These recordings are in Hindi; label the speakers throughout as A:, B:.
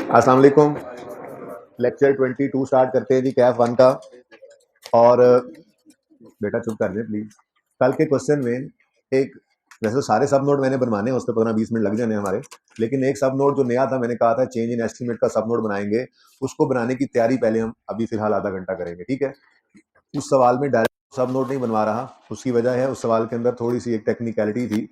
A: अस्सलाम वालेकुम। लेक्चर 22 स्टार्ट करते हैं जी, कैफ 1 का। और बेटा चुप कर दे प्लीज। कल के क्वेश्चन में एक, वैसे तो सारे सब नोड मैंने बनवाने हैं, उस पर 15-20 मिनट लग जाने हमारे, लेकिन एक सब नोड जो नया था, मैंने कहा था चेंज इन एस्टीमेट का सब नोड बनाएंगे। उसको बनाने की तैयारी पहले हम अभी फिलहाल आधा घंटा करेंगे, ठीक है। उस सवाल में डायरेक्ट सब नोड नहीं बनवा रहा, उसकी वजह है उस सवाल के अंदर थोड़ी सी एक टेक्निकलिटी थी,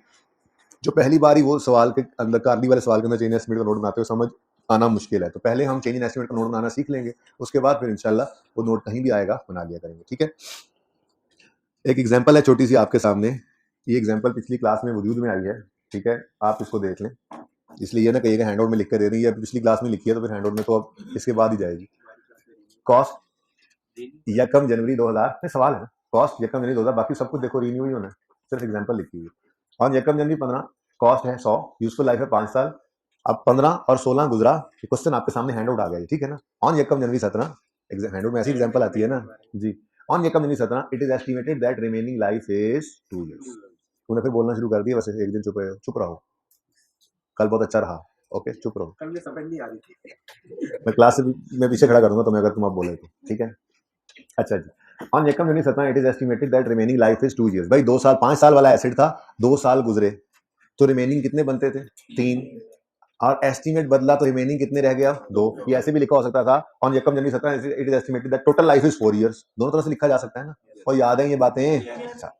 A: जो पहली बार ही वो सवाल के अंदर, कार्डी वाले सवाल के अंदर चेंज एस्टिमेट का नोट बनाते हो समझ आना मुश्किल है। तो पहले हम चेंज इन एस्टिमेट का नोट बनाना सीख लेंगे, उसके बाद फिर इंशाल्लाह वो नोट कहीं भी आएगा बना लिया करेंगे, ठीक है। एक एग्जांपल है छोटी सी आपके सामने, ये एग्जांपल पिछली क्लास में वजूद में आई है, ठीक है, आप इसको देख लें। इसलिए ये ना कहिएगा हैंडआउट में लिख कर दे रही है, पिछली क्लास में लिखी है तो फिर हैंडआउट में तो अब इसके बाद ही जाएगी। कॉस्ट यकम जनवरी 2000 सवाल है, कॉस्ट यकम जनवरी 2000, बाकी सब कुछ देखो रिन्यू ही होना है, सिर्फ एग्जाम्पल लिखी हुई है। और यकम जनवरी 15, कॉस्ट है 100, यूजफुल लाइफ है 5 साल। अब 15 और 16 गुजरा, क्वेश्चन आपके सामने हैंड आउट आ गया, ठीक है ना। ऑन यकम जनवरी 17, हैंड आउट में ऐसी एग्जाम्पल आती है ना जी। ऑन यकम जनवरी 17 it is estimated that remaining life is 2 years। तूने फिर बोलना शुरू कर दिया, वैसे एक दिन चुप रहो, कल बहुत अच्छा रहा, ओके चुप रहो। कल समझ नहीं आ रही थी, मैं क्लास में पीछे खड़ा करूंगा तुम्हें अगर तुम आप बोले तो, ठीक है। अच्छा जी, ऑन यकम जनवरी 17 it is estimated that remaining life is 2 years। भाई 2 साल, 5 साल वाला एसिड था, 2 साल गुजरे तो रिमेनिंग कितने बनते थे? 3। और एस्टिमेट बदला तो रिमेनिंग कितने रह गया? 2। ये ऐसे भी लिखा हो सकता था, ऑन यकम जनवरी 17 it is estimated that total life is 4 years। दोनों तरह से लिखा जा सकता है ना, और याद है ये बातें। अच्छा,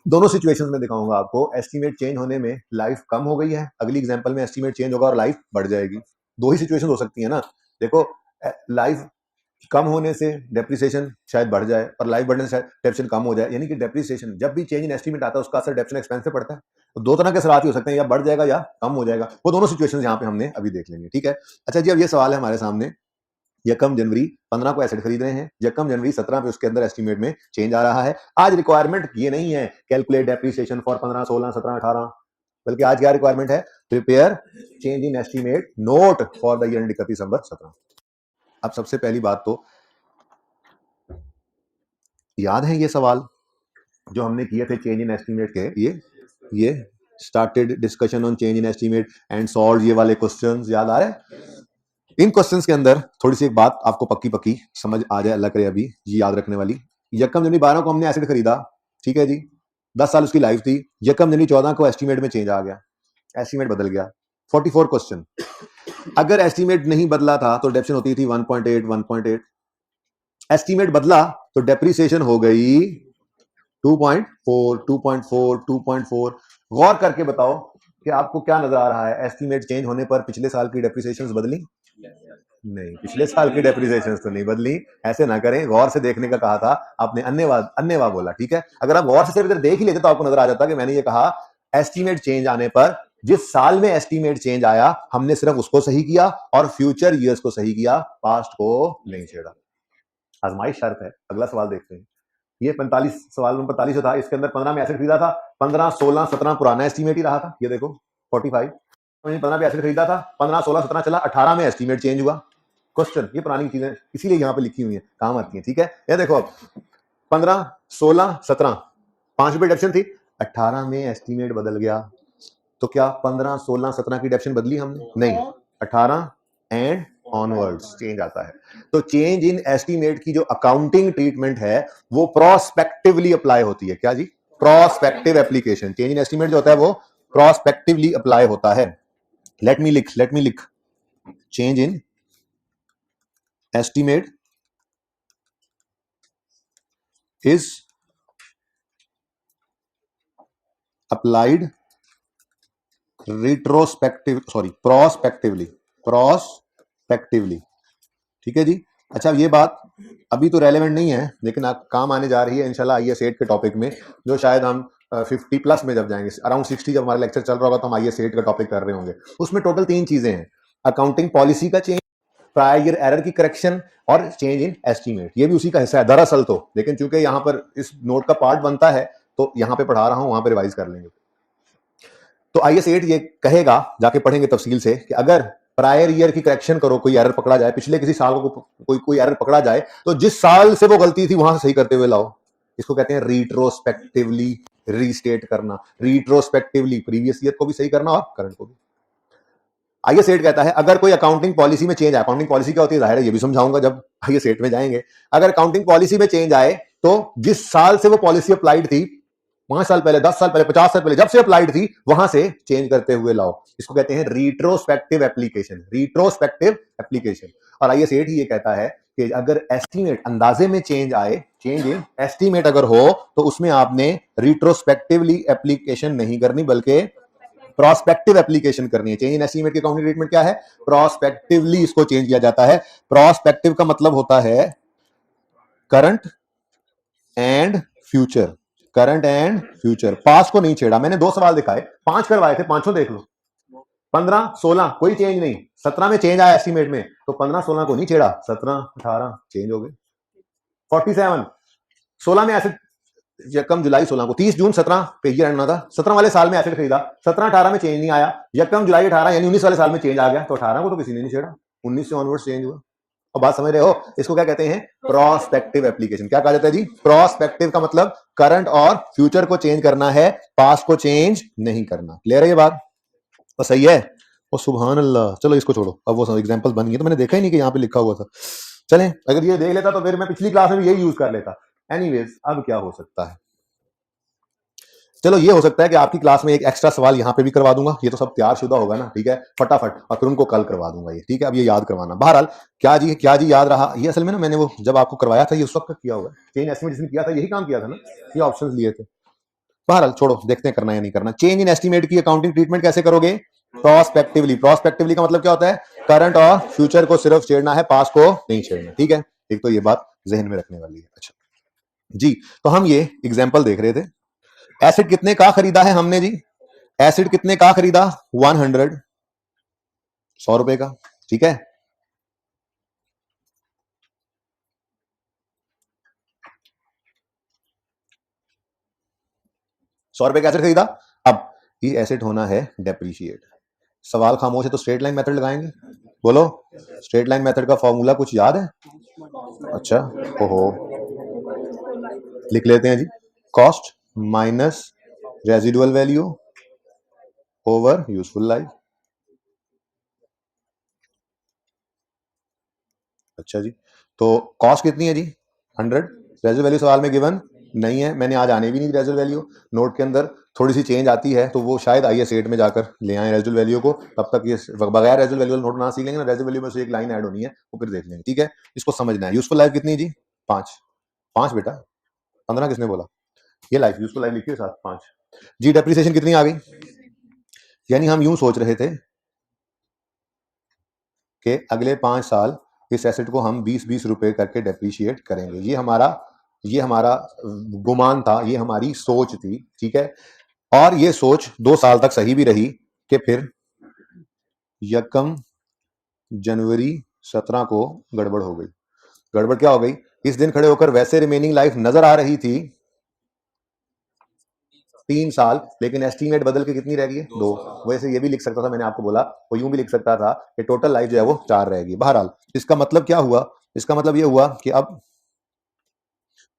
A: दोनों सिचुएशंस में दिखाऊंगा आपको, एस्टिमेट चेंज होने में लाइफ कम हो गई है, अगली एग्जांपल में एस्टिमेट चेंज होगा और लाइफ बढ़ जाएगी। दो ही सिचुएशन हो सकती है ना। देखो, लाइफ कम होने से डेप्रिसिएशन शायद बढ़ जाए और लाइफ बढ़ने से शायद डेप्रिसिएशन कम हो जाए, यानी कि डेप्रिसिएशन जब भी चेंज इन एस्टीमेट आता है उसका असर डेप्रिसिएशन एक्सपेंस पे पड़ता है। तो दो तरह के असरात ही हो सकते हैं, या बढ़ जाएगा या कम हो जाएगा, वो दोनों सिचुएशंस यहाँ पे हमने अभी देख लेंगे, ठीक है। अच्छा जी, अब ये सवाल है हमारे सामने, यकम जनवरी 15 को एसेट खरीद रहे हैं, यकम जनवरी 17 पे उसके अंदर एस्टीमेट में चेंज आ रहा है। आज रिक्वायरमेंट ये नहीं है कैलकुलेट डेप्रिसिएशन फॉर 15, 16, 17, 18, बल्कि आज क्या रिक्वायरमेंट है? Prepare change in estimate note for the year and 31 दिसंबर 17। अब सबसे पहली बात तो याद है ये सवाल जो हमने किए थे चेंज इन एस्टीमेट के, ये started discussion on change in estimate and solve ये वाले क्वेश्चंस याद आ रहे हैं? इन क्वेश्चंस के अंदर थोड़ी सी एक बात आपको पक्की पक्की समझ आ जाए, अल्लाह करे अभी ये याद रखने वाली। यकम जनवरी 12 को हमने एसिड खरीदा, ठीक है जी, 10 साल उसकी लाइफ थी। यकम जनवरी 14 को एस्टीमेट में चेंज आ गया, एस्टीमेट बदल गया। 44 क्वेश्चन, अगर एस्टीमेट नहीं बदला था तो डेप्रिसिएशन होती थी 1.8, 1.8। एस्टीमेट बदला तो डेप्रिसिएशन हो गई 2.4, 2.4, 2.4। गौर करके बताओ कि आपको क्या नजर आ रहा है, एस्टीमेट चेंज होने पर पिछले साल की डेप्रिसिएशंस बदली? नहीं, पिछले साल की डेप्रिसिएशंस तो नहीं बदली। ऐसे ना करें, गौर से देखने का कहा था आपने, अन्यवा बोला, ठीक है। अगर आप गौर से सिर्फ इधर देख ही लेते तो आपको नजर आ जाता कि मैंने ये कहा एस्टीमेट चेंज आने पर जिस साल में एस्टीमेट चेंज आया हमने सिर्फ उसको सही किया और फ्यूचर ईयर्स को सही किया, पास्ट को नहीं छेड़ा। आजमाइश शर्त है। अगला सवाल देखते हैं, ये 45 सवाल नंबर 45 था, इसके अंदर 15 में एसेट खरीदा था, 15, 16, 17 पुराना एस्टीमेट ही रहा था। ये देखो 45 15 पे एसेट खरीदा था, 15, 16, 17 चला, 18 में एस्टीमेट चेंज हुआ। क्वेश्चन, ये पुरानी चीजें इसीलिए यहाँ पे लिखी हुई है, काम आती है, ठीक है। ये देखो, 15, 16, 17 5 रुपए डेप्शन थी, 18 में एस्टीमेट बदल गया, तो क्या 15, 16, 17 की डेप्शन बदली हमने? नहीं, 18 एंड ऑनवर्ड्स चेंज आता है। तो चेंज इन एस्टीमेट की जो अकाउंटिंग ट्रीटमेंट है वो प्रोस्पेक्टिवली अप्लाई होती है। क्या जी? Prospective application. Change in estimate जो होता है वो प्रोस्पेक्टिवली अप्लाई होता है। लेट मी लिख change in estimate is applied prospectively, ठीक है जी। अच्छा, ये बात अभी तो रेलेवेंट नहीं है लेकिन आप काम आने जा रही है इंशाल्लाह आईएएस 8 के टॉपिक में, जो शायद हम 50 प्लस में जब जाएंगे, अराउंड 60 जब हमारा लेक्चर चल रहा होगा तो हम आईएएस 8 का टॉपिक कर रहे होंगे। उसमें टोटल 3 चीजें हैं, अकाउंटिंग पॉलिसी का चेंज, प्रायर ईयर एरर की करेक्शन और चेंज इन एस्टीमेट। ये भी उसी का हिस्सा है दरअसल तो, लेकिन चूंकि यहाँ पर इस नोट का पार्ट बनता है तो यहाँ पे पढ़ा रहा हूँ, वहां पे रिवाइज कर लेंगे। तो आईएएस 8 ये कहेगा, जाके पढ़ेंगे तफसील से, कि अगर प्रायर ईयर की करेक्शन करो, कोई एरर पकड़ा जाए, पिछले किसी साल को कोई एरर पकड़ा जाए, तो जिस साल से वो गलती थी वहां से सही करते हुए लाओ। इसको कहते हैं रिट्रोस्पेक्टिवली रीस्टेट करना। रिट्रोस्पेक्टिवली प्रीवियस ईयर को भी सही करना और करंट को भी। आइए सेठ कहता है अगर कोई अकाउंटिंग पॉलिसी में चेंज आए, अकाउंटिंग पॉलिसी क्या होती है जाहिर है ये भी समझाऊंगा जब आइए सेठ में जाएंगे। अगर अकाउंटिंग पॉलिसी में चेंज आए तो जिस साल से वो पॉलिसी अप्लाइड थी, 5 साल पहले, 10 साल पहले, 50 साल पहले, जब से अप्लाइड थी वहां से चेंज करते हुए लाओ, इसको कहते हैं रिट्रोस्पेक्टिव एप्लीकेशन, रिट्रोस्पेक्टिव एप्लीकेशन। और आइए सेठ ही ये कहता है कि अगर एस्टीमेट, अंदाजे में चेंज आए, चेंज इन एस्टीमेट अगर हो तो उसमें आपने रिट्रोस्पेक्टिवली एप्लीकेशन नहीं करनी बल्कि प्रोस्पेक्टिव एप्लीकेशन करनी है। चेंज इन एस्टीमेट की अकाउंटिंग ट्रीटमेंट क्या है? प्रोस्पेक्टिवली इसको चेंज किया जाता है। प्रोस्पेक्टिव का मतलब होता है current and future, current and future. पास को नहीं छेड़ा। मैंने 2 सवाल दिखाए, 5 करवाए थे, पांचों देख लो। 15, 16 कोई चेंज नहीं, 17 में चेंज आया एस्टीमेट में तो 15, 16 को नहीं छेड़ा, 17, 18 चेंज हो गए। 47, 16 में एसेट यकम जुलाई 16 को, 30 जून 17 पे ये रहना था, 17 वाले साल में एसेट खरीदा, 17, 18 में चेंज नहीं आया, यकम जुलाई 18 यानी 19 वाले साल में चेंज आ गया, तो 18 को तो किसी ने नहीं छेड़ा, 19 से ऑनवर्ड चेंज हुआ। अब बात समझ रहे हो? इसको क्या कहते हैं? Prospective application. क्या कहा जाता है जी? प्रोस्पेक्टिव का मतलब करंट और फ्यूचर को चेंज करना है, पास्ट को चेंज नहीं करना। क्लियर है ये बात? तो सही है। और सुभान अल्लाह, चलो इसको छोड़ो, अब वो एग्जांपल बन गई तो मैंने देखा ही नहीं कि यहाँ पे लिखा हुआ था। चलें, अगर ये देख लेता तो फिर मैं पिछली क्लास में भी यही यूज कर लेता। एनीवेज, अब क्या हो सकता है? चलो ये हो सकता है कि आपकी क्लास में एक एक्स्ट्रा सवाल यहाँ पे भी करवा दूंगा, ये तो सब तैयार शुदा होगा ना, ठीक है, फटाफट, और फिर उनको कल करवा दूंगा ये, ठीक है। अब ये याद करवाना। बहरहाल क्या जी याद रहा? ये असल में ना मैंने वो जब आपको करवाया था ये उस वक्त किया हुआ है, चेंज एस्टीमेट जिसने किया था यही काम किया था ना, ये ऑप्शंस लिए थे। बहरहाल छोड़ो, देखते हैं करना या नहीं करना। चेंज इन एस्टीमेट की अकाउंटिंग ट्रीटमेंट कैसे करोगे? प्रोस्पेक्टिवली। प्रोस्पेक्टिवली का मतलब क्या होता है? करंट और फ्यूचर को सिर्फ छेड़ना है, पास्ट को नहीं छेड़ना, ठीक है। एक तो ये बात जहन में रखने वाली है। अच्छा जी, तो हम ये एग्जाम्पल देख रहे थे। एसिड कितने का खरीदा है हमने जी? एसिड कितने का खरीदा? 100, 100 रुपए का, ठीक है। ₹100 का एसिड खरीदा। अब ये एसिड होना है डेप्रीशिएट। सवाल खामोश है तो स्ट्रेट लाइन मेथड लगाएंगे। बोलो, स्ट्रेट लाइन मेथड का फॉर्मूला कुछ याद है? अच्छा, ओहो, लिख लेते हैं जी। Cost minus residual value over useful life. अच्छा जी, तो कॉस्ट कितनी है जी? 100। रेजिडुअल वैल्यू सवाल में गिवन नहीं है, मैंने आज आने भी नहीं रेजिडुअल वैल्यू। नोट के अंदर थोड़ी सी चेंज आती है तो वो शायद आइए सेट में जाकर ले आए रेजिडुअल वैल्यू को, तब तक ये बगैर रेजिडुअल वैल्यू नोट ना सीख लेंगे ना, रेजिडुअल वैल्यू में से एक लाइन ऐड होनी है वो फिर देख लेंगे, ठीक है। इसको समझना है। यूजफुल लाइफ कितनी जी? 5 बेटा, 15 किसने बोला? ये लाइफ, यूजफुल लाइफ लिखिए साथ 5 जी। डेप्रिसिएशन कितनी आ गई? यानी हम यूं सोच रहे थे कि अगले 5 साल इस एसेट को हम 20-20 रुपए करके डेप्रीशिएट करेंगे। ये हमारा गुमान था, ये हमारी सोच थी, ठीक है। और ये सोच 2 साल तक सही भी रही कि फिर यकम जनवरी 17 को गड़बड़ हो गई। गड़बड़ क्या हो गई? इस दिन खड़े होकर वैसे रिमेनिंग लाइफ नजर आ रही थी 3 साल, लेकिन एस्टीमेट बदल के कितनी रह गई है? 2। वैसे ये भी लिख सकता था, मैंने आपको बोला वो यूं भी लिख सकता था कि टोटल लाइफ जो है वो 4 रहेगी। बहरहाल इसका मतलब क्या हुआ? इसका मतलब ये हुआ कि अब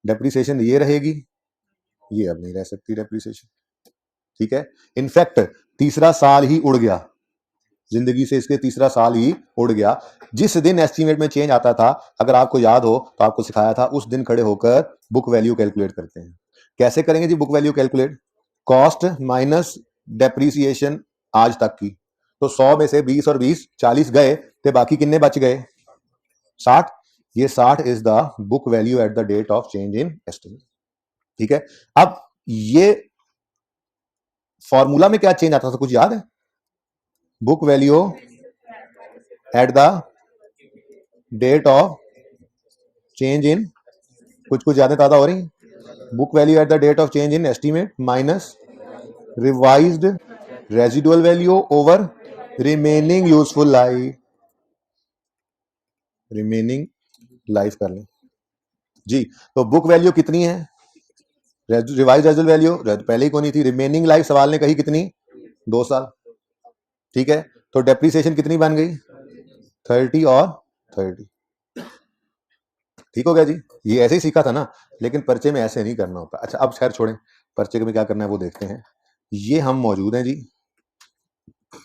A: डेप्रिसिएशन ये रहेगी, ये अब नहीं रह सकती डेप्रिसिएशन, ठीक है। इनफैक्ट तीसरा साल ही उड़ गया, जिंदगी से इसके तीसरा साल ही उड़ गया। जिस दिन एस्टीमेट में चेंज आता था, अगर आपको याद हो तो आपको सिखाया था, उस दिन खड़े होकर बुक वैल्यू कैलकुलेट करते हैं। कैसे करेंगे जी book value calculate? Cost minus depreciation आज तक की, तो 100 में से 20 और 20 40 गए तो बाकी कितने बच गए? 60। ये 60 is the book value at the date of change in estimate, ठीक है। अब ये फॉर्मूला में क्या चेंज आता था, कुछ याद है? Book value at the date of change in, कुछ यादें ताजा हो रही? Book value at the date of change in estimate minus revised residual value over remaining useful life. Remaining life कर लें जी। तो बुक वैल्यू कितनी है? रिवाइज रेजिडुअल वैल्यू पहले ही कोई नहीं थी। रिमेनिंग लाइफ सवाल ने कही कितनी? 2 साल, ठीक है। तो डेप्रिसिएशन कितनी बन गई? 30 और 30, ठीक हो गया जी। ये ऐसे ही सीखा था ना, लेकिन पर्चे में ऐसे नहीं करना होता। अच्छा अब खैर छोड़ें, पर्चे में क्या करना है वो देखते हैं। ये हम मौजूद हैं जी,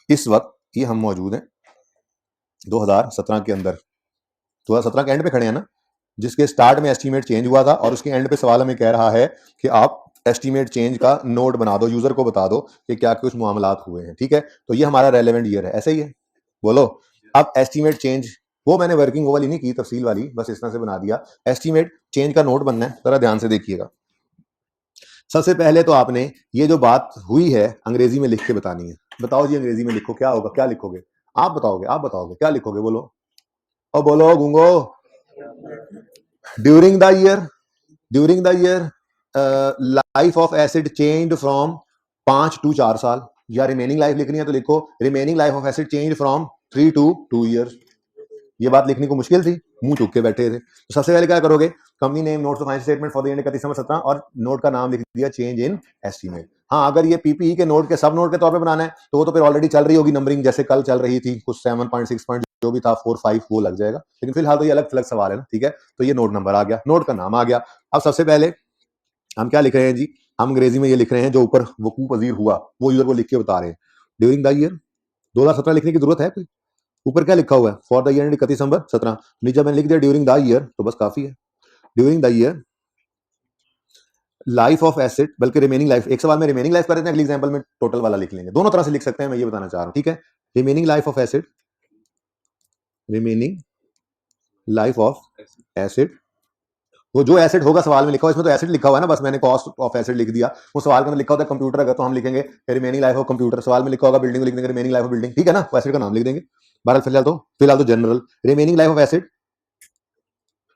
A: इस वक्त ये हम मौजूद हैं 2017 के अंदर, 2017 के एंड पे खड़े हैं ना, जिसके स्टार्ट में एस्टीमेट चेंज हुआ था और उसके एंड पे सवाल हमें कह रहा है कि आप एस्टीमेट चेंज का नोट बना दो, यूजर को बता दो कि क्या कुछ मामलात हुए हैं। ठीक है, तो ये हमारा रेलेवेंट ईयर है, ऐसे ही है, बोलो। अब एस्टीमेट चेंज, वो मैंने वर्किंग वो वाली नहीं की, तफसील वाली, बस इस तरह से बना दिया। एस्टीमेट चेंज का नोट बनना है, जरा ध्यान से देखिएगा। सबसे पहले तो आपने ये जो बात हुई है अंग्रेजी में लिख के बतानी है। बताओ जी, अंग्रेजी में लिखो, क्या होगा, क्या लिखोगे? आप बताओगे क्या लिखोगे, बोलो और बोलो गूंगो। During the year life of asset change from 5 to 4 साल, या रिमेनिंग लाइफ लिखनी है तो लिखो remaining life of asset change from 3 to 2 years. ये बात लिखनी को मुश्किल थी, मुंह चूक के बैठे थे। तो सबसे पहले क्या करोगे, company name, notes of financial statement for the end 31/17 और नोट का नाम लिख दिया चेंज इन एस्टीमेट। हाँ, अगर ये पीपीई के नोट के सब नोट के तौर पे बनाना है तो वो तो फिर ऑलरेडी चल रही होगी नंबरिंग, जैसे कल चल रही थी कुछ 7.6 जो भी था 4, 5 वो लग जाएगा, लेकिन फिलहाल तो ये अलग अलग सवाल है ना। ठीक है, तो ये नोट नंबर आ गया, नोट का नाम आ गया। अब सबसे पहले हम क्या लिख रहे हैं जी, हम अंग्रेजी में ये लिख रहे हैं जो ऊपर वकूफ पजीर हुआ वो यूजर को लिख के बता रहे हैं। ड्यूरिंग द ईयर 2017 लिखने की जरूरत है कोई? ऊपर क्या लिखा हुआ है, फॉर द ईयर 31/17, नीचे मैंने लिख दिया ड्यूरिंग द ईयर, तो बस काफी है। During the year life of acid, बल्कि रिमेनिंग लाइफ, एक सवाल में रिमेनिंग लाइफ कर देते हैं, अगले एग्जांपल में टोटल वाला लिख लेंगे, दोनों तरह से लिख सकते हैं, मैं ये बताना चाह रहा हूं। ठीक है, remaining life of acid, remaining life of acid, वो जो एसिड होगा सवाल में लिखा हुआ, इसमें तो एसिड लिखा हुआ है ना, बस मैंने कॉस्ट ऑफ एसिड लिख दिया। वो सवाल के अंदर लिखा होता है कंप्यूटर, अगर तो हम लिखेंगे रिमेनिंग लाइफ ऑफ कंप्यूटर, सवाल में लिखा होगा बिल्डिंग, लिख देंगे रिमेनिंग लाइफ ऑफ बिल्डिंग। ठीक है ना, वो एसिड का नाम लिख देंगे। बहरहाल फिलहाल तो general remaining life of asset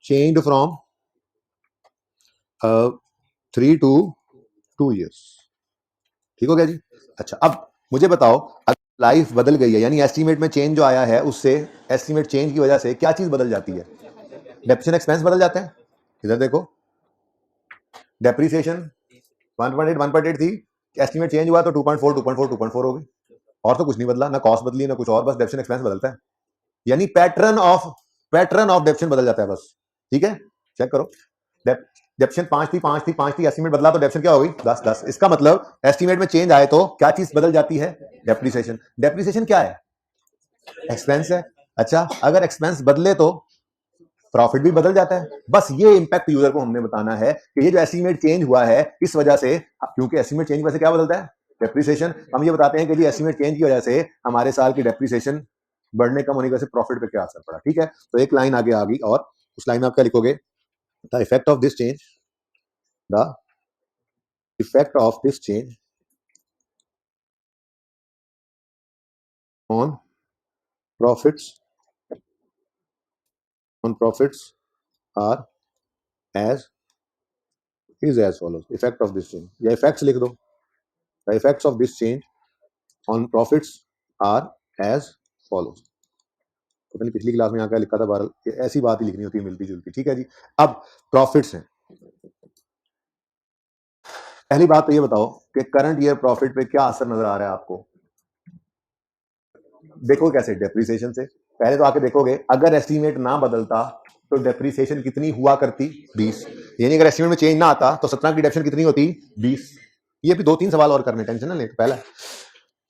A: change from 3 to 2 years. ठीक हो गया जी। अच्छा, अब मुझे बताओ, अगर लाइफ बदल गई है, यानी एस्टीमेट में चेंज जो आया है, उससे एस्टीमेट चेंज की वजह से क्या चीज बदल जाती है? डेप्रिसिएशन एक्सपेंस बदल जाते हैं। इधर देखो, डेप्रिसिएशन 1.8 थी, एस्टीमेट चेंज हुआ तो 2.4 हो गई, और तो कुछ नहीं बदला, ना कॉस्ट बदली ना कुछ और, बस डेप्रिसिएशन एक्सपेंस बदलता है, यानी पैटर्न ऑफ डेप्रिसिएशन बदल जाता है बस। ठीक है, चेक करो, डेप्रिसिएशन 5 थी, एस्टीमेट बदला तो डेप्रिसिएशन क्या हो गई 10। इसका मतलब एस्टीमेट में चेंज आए तो क्या चीज बदल जाती है? डेप्रिसिएशन क्या है? एक्सपेंस है। अच्छा, अगर एक्सपेंस बदले तो प्रॉफिट भी बदल जाता है। बस ये इंपैक्ट यूजर को हमने बताना है कि ये जो एस्टीमेट चेंज हुआ है इस वजह से, क्योंकि एस्टीमेट चेंज वजह से क्या बदलता है? डेप्रिसिएशन। हम ये बताते हैं कि जी एस्टीमेट चेंज की वजह से हमारे साल की डेप्रिसिएशन बढ़ने कम होने की वजह से प्रॉफिट पे क्या असर पड़ा। ठीक है, तो एक लाइन आगे आ गई, और उस लाइन में आप क्या लिखोगे, the effect of this change, the effect of this change on profits are as is as follows, effect of this change, या effects लिख दो, the effects of this change on profits are as follows। तो मैंने पिछली क्लास में यहाँ क्या लिखा था, बहरहाल ऐसी बात ही लिखनी होती है मिलती जुलती। ठीक है जी, अब प्रॉफिट्स हैं। पहली बात तो ये बताओ कि करंट ईयर प्रॉफिट पे क्या असर नजर आ रहा है आपको? देखो कैसे, डेप्रिसिएशन से। पहले तो आके देखोगे, अगर एस्टीमेट ना बदलता तो डेप्रिसिएशन कितनी हुआ करती? 20। यानी अगर एस्टीमेट में चेंज ना आता तो 17 की डेप्रिसिएशन कितनी होती? 20। ये भी 2-3 सवाल और करने, टेंशन ना ले। पहला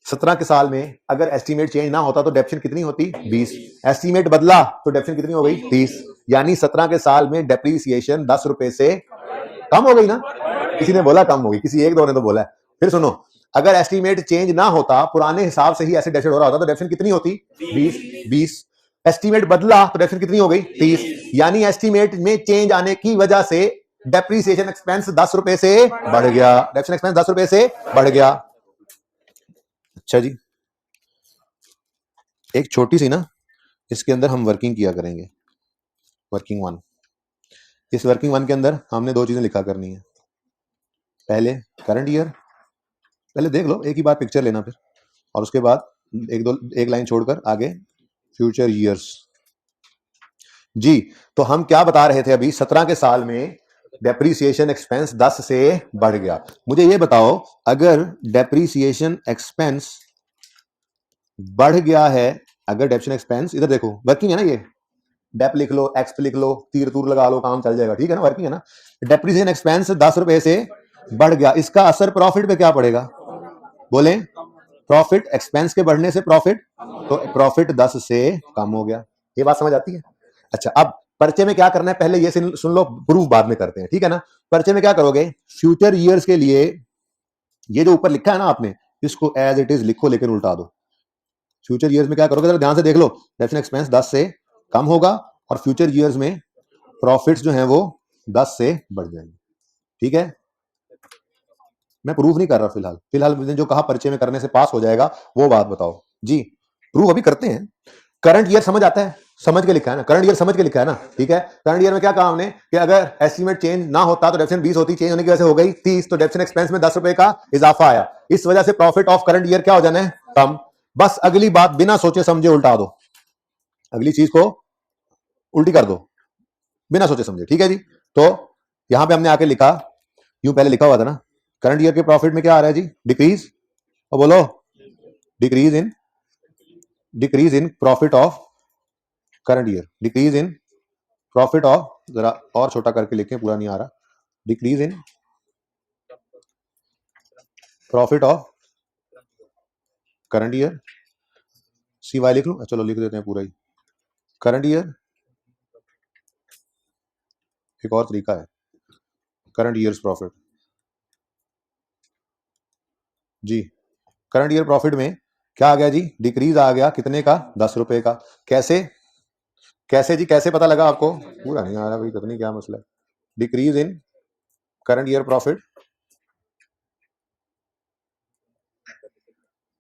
A: 17 के साल में अगर एस्टीमेट चेंज ना होता तो डेप्रिसिएशन कितनी होती? 20। एस्टीमेट बदला तो डेप्रिसिएशन कितनी हो गई? 30। यानी 17 के साल में डेप्रिसिएशन 10 रुपए से कम हो गई ना। किसी ने बोला कम होगी, किसी एक दो ने तो बोला है। फिर सुनो, अगर एस्टीमेट चेंज ना होता, पुराने हिसाब से ही ऐसे डेप्रिसिएशन हो रहा होता तो डेप्रिसिएशन कितनी होती? 20। एस्टीमेट बदला तो डेप्रिसिएशन कितनी हो गई? 30। यानी एस्टीमेट में चेंज आने की वजह से डेप्रिसिएशन एक्सपेंस 10 रुपए से बढ़ गया, डेप्रिसिएशन एक्सपेंस 10 रुपए से बढ़ गया। अच्छा जी, एक छोटी सी ना, इसके अंदर हम वर्किंग किया करेंगे, वर्किंग 1। इस वर्किंग 1 के अंदर हमने 2 चीजें लिखा करनी है। पहले करंट ईयर, पहले देख लो, एक ही बार पिक्चर लेना फिर, और उसके बाद एक लाइन छोड़कर आगे फ्यूचर ईयर्स। जी, तो हम क्या बता रहे थे अभी, 17 के साल में डेप्रिसिएशन एक्सपेंस 10 से बढ़ गया। मुझे ये बताओ, अगर डेप्रिसिएशन एक्सपेंस बढ़ गया है, अगर डेप्रिसिएशन एक्सपेंस, इधर देखो वर्किंग है ना, ये डेप लिख लो, एक्स लिख लो, तीर तूर लगा लो, काम चल जाएगा। ठीक है ना, वर्किंग है ना। डेप्रिसिएशन एक्सपेंस 10 रुपए से बढ़ गया, इसका असर प्रॉफिट पे क्या पड़ेगा? बोले प्रॉफिट एक्सपेंस के बढ़ने से प्रॉफिट, तो प्रॉफिट 10 से कम हो गया। ये बात समझ आती है? अच्छा, अब पर्चे में क्या करना है, पहले ये सुन लो, प्रूफ बाद में करते हैं, ठीक है ना। पर्चे में क्या करोगे, फ्यूचर ईयर्स के लिए ये जो ऊपर लिखा है ना आपने, इसको एज इट इज लिखो लेकिन उल्टा दो। फ्यूचर ईयर्स में क्या करोगे, जरा ध्यान से देख लो, डेप्रिसिएशन एक्सपेंस 10 से कम होगा और फ्यूचर ईयर्स में प्रॉफिट्स जो हैं वो 10 से बढ़ जाएंगे, ठीक है। मैं प्रूफ नहीं कर रहा फिलहाल मैंने जो कहा पर्चे में करने से पास हो जाएगा वो बात बताओ जी। प्रूफ अभी करते हैं। करंट ईयर समझ आता है, समझ के लिखा है ना, करंट ईयर समझ के लिखा है ना, ठीक है। करंट ईयर में क्या कहा हमने कि अगर एस्टीमेट चेंज ना होता तो डेप्रिसिएशन 20 होती, चेंज होने की वजह से हो गई 30, तो डेप्रिसिएशन एक्सपेंस में 10 रुपए का इजाफा आया। इस वजह से प्रॉफिट ऑफ करंट ईयर क्या हो जाना है, कम। बस अगली बात बिना सोचे समझे उल्टा दो, अगली चीज को उल्टी कर दो बिना सोचे समझे, ठीक है जी। तो यहां पे हमने आके लिखा, यूं पहले लिखा हुआ था ना, करंट ईयर के प्रॉफिट में क्या आ रहा है जी, डिक्रीज, और बोलो decrease in profit of current year, decrease in profit of, जरा और छोटा करके लिखें, पूरा नहीं आ रहा, decrease in profit of current year, CY लिख लूं, चलो लिख देते हैं पूरा ही, करंट ईयर। एक और तरीका है, करंट ईयर्स प्रॉफिट जी। करंट ईयर प्रॉफिट में क्या आ गया जी, डिक्रीज आ गया, कितने का, 10 रुपए का। कैसे कैसे जी, कैसे पता लगा आपको, पूरा नहीं आ रहा भाई, पता नहीं क्या मसला है। Decrease in current year profit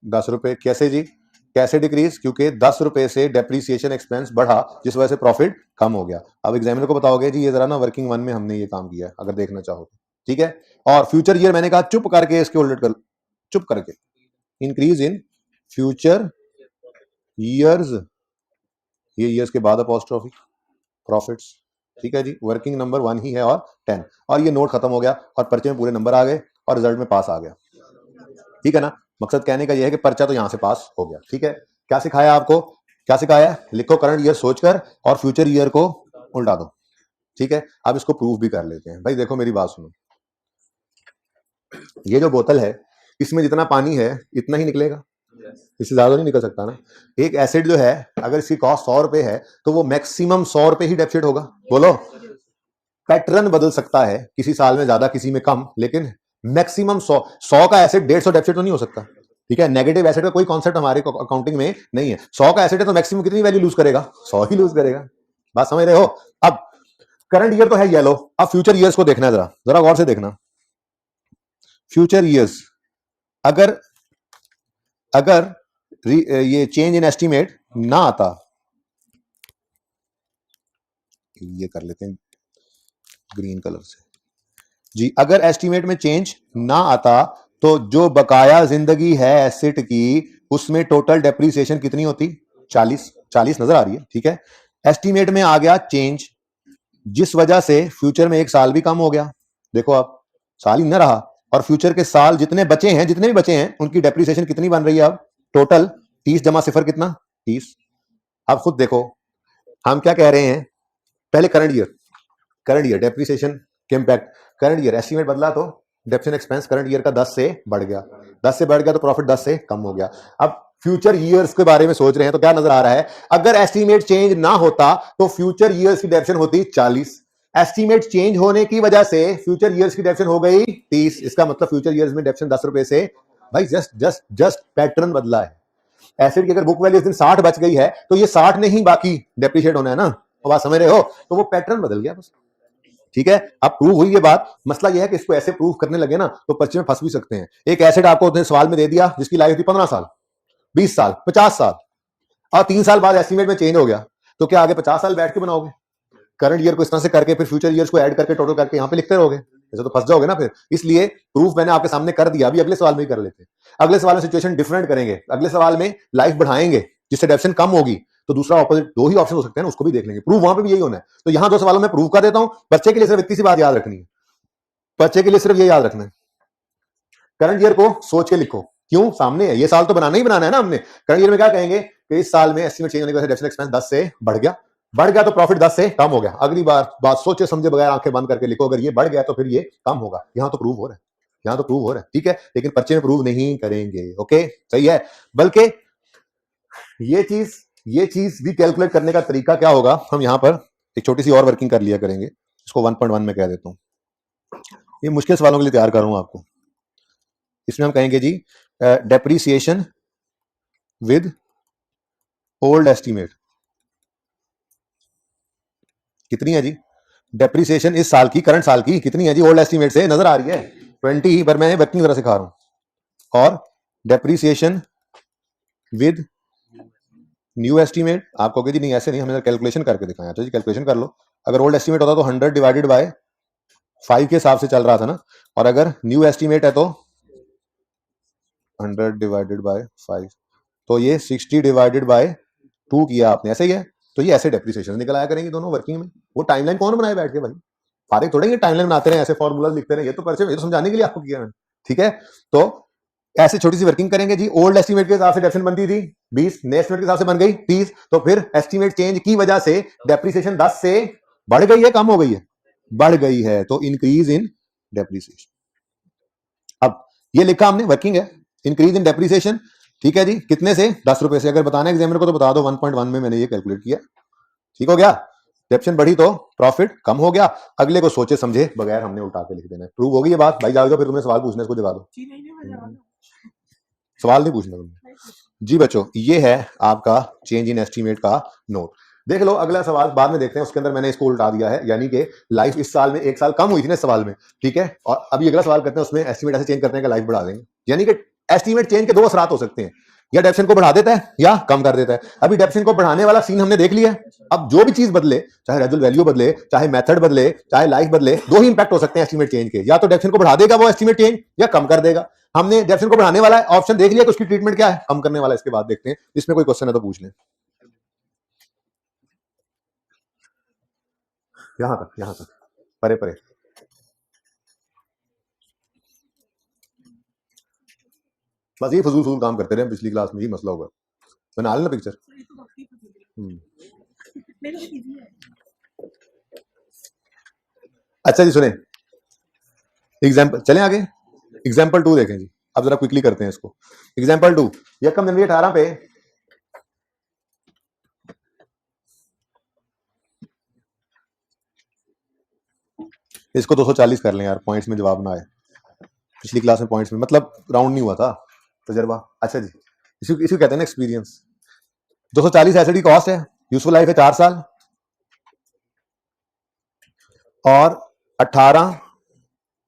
A: 10 रुपए, कैसे जी, कैसे डिक्रीज, क्योंकि 10 रुपए से डेप्रीसिएशन एक्सपेंस बढ़ा जिस वजह से प्रॉफिट कम हो गया। अब एग्जामिनर को बताओगे जी ये जरा ना वर्किंग वन में हमने ये काम किया है, अगर देखना चाहो तो, ठीक है। और फ्यूचर ईयर मैंने कहा चुप करके इसके उल्ट कर, चुप करके, इंक्रीज इन फ्यूचर ईयर्स, ये ईयर्स के बाद अपॉस्ट्रोफी प्रॉफिट्स, ठीक है जी। वर्किंग नंबर 1 ही है और 10, और ये नोट खत्म हो गया और पर्चे में पूरे नंबर आ गए और रिजल्ट में पास आ गया, ठीक है ना। मकसद कहने का ये है कि पर्चा तो यहां से पास हो गया, ठीक है। क्या सिखाया आपको, क्या सिखाया, लिखो करंट ईयर सोचकर और फ्यूचर ईयर को उल्टा दो, ठीक है। अब इसको प्रूफ भी कर लेते हैं। भाई देखो मेरी बात सुनो, ये जो बोतल है इसमें जितना पानी है इतना ही निकलेगा, इससे ज्यादा नहीं निकल सकता ना। एक एसिड जो है अगर इसकी कॉस्ट 100 रुपए है तो वो मैक्सिमम 100 रुपए ही डेप्रिसिएट होगा, बोलो। पैटर्न बदल सकता है, किसी साल में ज्यादा किसी में कम, लेकिन मैक्सिमम 100 का एसिड 150 डेप्रिसिएट तो नहीं हो सकता, ठीक है। नेगेटिव एसिड का कोई कॉन्सेप्ट हमारे अकाउंटिंग में नहीं है। 100 का एसिड है तो मैक्सिमम कितनी वैल्यू लूज करेगा, 100 ही लूज करेगा। बात समझ रहे हो। अब करंट ईयर तो है येलो, अब फ्यूचर ईयर्स को देखना, जरा जरा गौर से देखना। फ्यूचर ईयर्स अगर अगर ये चेंज इन एस्टीमेट ना आता, ये कर लेते हैं ग्रीन कलर से जी, अगर एस्टीमेट में चेंज ना आता तो जो बकाया जिंदगी है एसेट की उसमें टोटल डेप्रीसिएशन कितनी होती, 40 नजर आ रही है, ठीक है। एस्टीमेट में आ गया चेंज जिस वजह से फ्यूचर में एक साल भी कम हो गया, देखो आप साल ही न रहा, और फ्यूचर के साल जितने बचे हैं, जितने भी बचे हैं उनकी डेप्रीसिएशन कितनी बन रही है अब, टोटल 30 जमा सिफर कितना, 30। अब खुद देखो हम क्या कह रहे हैं, पहले करंट ईयर डेप्रीसिएशन के इम्पैक्ट, करंट ईयर एस्टीमेट बदला तो डेप्रिसिएशन एक्सपेंस करंट ईयर का 10 से बढ़ गया, 10 से बढ़ गया तो प्रॉफिट 10 से कम हो गया। अब फ्यूचर ईयर्स के बारे में सोच रहे हैं तो क्या नजर आ रहा है, अगर एस्टीमेट चेंज ना होता तो फ्यूचर ईयर्स की डेप्रिसिएशन होती 40, एस्टीमेट चेंज होने की वजह से फ्यूचर ईयर्स की डेप्रिसिएशन हो गई 30, इसका मतलब फ्यूचर ईयर्स में डेप्रिसिएशन 10 रुपए से, भाई जस्ट पैटर्न बदला है। एसिड की अगर बुक वैल्यू इस दिन 60 बच गई है तो ये 60 ने ही बाकी डेप्रिशिएट होना है ना, तो बात समझ रहे हो, तो वो पैटर्न बदल गया बस, ठीक है। अब प्रूव हुई ये बात। मसला ये है कि इसको ऐसे प्रूव करने लगे ना तो पर्चे में फंस भी सकते हैं। एक एसिड आपको उसने सवाल में दे दिया जिसकी लाइफ थी 15 साल, 20 साल, 50 साल, और 3 साल बाद एस्टीमेट में चेंज हो गया, तो क्या आगे 50 साल बैठ के बनाओगे, करंट ईयर को इस तरह से करके फिर फ्यूचर ईयर्स को ऐड करके टोटल करके यहां पे लिखते रहोगे, ऐसे तो फंस जाओगे ना फिर। इसलिए प्रूफ मैंने आपके सामने कर दिया, अभी अगले सवाल में ही कर लेते हैं। अगले सवाल में सिचुएशन डिफरेंट करेंगे, अगले सवाल में लाइफ बढ़ाएंगे जिससे डेप्रिसिएशन कम होगी, तो दूसरा ऑपोजिट, 2 ही ऑप्शन हो सकते हैं ना, उसको भी देख लेंगे। प्रूफ वहां पे भी यही होना है। तो यहां 2 सवालों में प्रूफ कर देता हूं। बच्चे के लिए सिर्फ इतनी सी बात याद रखनी है, बच्चे के लिए सिर्फ ये याद रखना है, करंट ईयर को सोच के लिखो, क्यों सामने है, ये साल तो बनाना ही बनाना है ना हमने। करंट ईयर में क्या कहेंगे कि इस साल में एस्टीमेट चेंज होने की वजह से डेप्रिसिएशन एक्सपेंस 10 से बढ़ गया तो प्रॉफिट 10 से कम हो गया। अगली बार बात सोचे समझे बगैर आंखें बंद करके लिखो, अगर ये बढ़ गया तो फिर ये कम होगा, यहां तो प्रूव हो रहा है। यहां तो प्रूव हो रहा है, ठीक है, लेकिन पर्चे में प्रूव नहीं करेंगे। ओके, सही है। बल्कि ये चीज भी कैलकुलेट करने का तरीका क्या होगा, हम यहां पर एक छोटी सी और वर्किंग कर लिया करेंगे, इसको 1.1 में कह देता हूं। ये मुश्किल सवालों के लिए तैयार कर रहा हूं आपको। इसमें हम कहेंगे जी डेप्रीसिएशन विद ओल्ड एस्टीमेट कितनी है जी? डेप्रीसिएशन इस साल की, करंट साल की कितनी है जी? ओल्ड एस्टीमेट से नजर आ रही है 20, पर मैं वर्किंग तरह सिखा रहा हूं। और डेप्रीसिएशन विद न्यू एस्टीमेट, आप कहोगे जी नहीं ऐसे नहीं, हमें कैलकुलेशन करके दिखाया। तो जी कैलकुलेशन कर लो। अगर ओल्ड एस्टीमेट होता तो 100 डिवाइडेड बाय 5 के हिसाब से चल रहा था ना, और अगर न्यू एस्टीमेट है तो 100 डिवाइडेड बाय 5, तो ये 60 डिवाइडेड बाय 2 किया आपने, ऐसे ही है। तो ये ऐसे डेप्रिसिएशन निकल आया करेंगे दोनों वर्किंग में। वो टाइमलाइन कौन बनाए बैठ के भाई? फारिग थोड़े ये टाइमलाइन बनाते रहे, ऐसे फॉर्मूला लिखते रहे, ये तो पर्चे में समझाने के लिए आपको किया मैंने, ठीक है। तो ऐसे छोटी सी वर्किंग करेंगे जी। ओल्ड एस्टीमेट के हिसाब से डेप्रिसिएशन बनती थी 20, नए एस्टीमेट के हिसाब से बन गई 30, तो फिर एस्टीमेट चेंज की वजह से डेप्रिसिएशन 10 से बढ़ गई है, कम हो गई है? बढ़ गई है, तो इंक्रीज इन डेप्रिसिएशन। अब ये लिखा हमने, वर्किंग है, इंक्रीज इन डेप्रिसिएशन, ठीक है जी। कितने से? 10 रुपए से। अगर बताना एग्जामिनर को तो बता दो 1.1 में मैंने ये कैलकुलेट किया, ठीक हो गया। डेप्रिसिएशन बढ़ी तो प्रॉफिट कम हो गया। अगले को सोचे समझे बगैर हमने उल्टा के लिख देना है। प्रूव होगी ये बात भाई? जाओगे फिर तुम्हें सवाल पूछना, इसको जवाब दो। सवाल नहीं पूछना तुमने जी बच्चों। ये है आपका चेंज इन एस्टीमेट का नोट। देख लो अगला सवाल बाद में देखते हैं, उसके अंदर मैंने इसको उल्टा दिया है, यानी कि लाइफ इस साल में 1 साल कम हुई थी ना इस सवाल में, ठीक है। और अभी अगला सवाल करते हैं, उसमें एस्टीमेट ऐसे चेंज करते हैं कि लाइफ बढ़ा देंगे। यानी कि एस्टीमेट चेंज के दो असरात हो सकते हैं, या डेप्रिसिएशन को बढ़ा देता है या कम कर देता है। अभी डेप्रिसिएशन को बढ़ाने वाला सीन हमने देख लिया है। अब जो भी चीज बदले, चाहे रेजुअल वैल्यू बदले, चाहे मेथड बदले, चाहे लाइफ बदले, दो ही इंपैक्ट हो सकते हैं एस्टीमेट चेंज के। या तो डेप्रिसिएशन को बढ़ा देगा वो एस्टीमेट चेंज, या कम कर देगा। हमने डेप्रिसिएशन को बढ़ाने वाला ऑप्शन देख लिया कि उसकी ट्रीटमेंट क्या है, कम करने वाला इसके बाद देखते हैं। इसमें कोई क्वेश्चन है तो पूछ लें। यहां तक परे परे बस ये फजूल काम करते रहे। पिछली क्लास में ही मसला होगा, बना लेना पिक्चर। अच्छा जी सुने, एग्जाम्पल चलें आगे। एग्जाम्पल 2 देखें जी। अब जरा क्विकली करते हैं इसको। एग्जाम्पल 2, यकम जनवरी 18 पे इसको 240 कर लें यार, पॉइंट्स में जवाब ना आए। पिछली क्लास में पॉइंट्स में मतलब राउंड नहीं हुआ था, तजर्बा। अच्छा जी, इसी कहते हैं ना एक्सपीरियंस। 240 एसिड की कॉस्ट है, यूजफुल लाइफ है 4 साल, और 18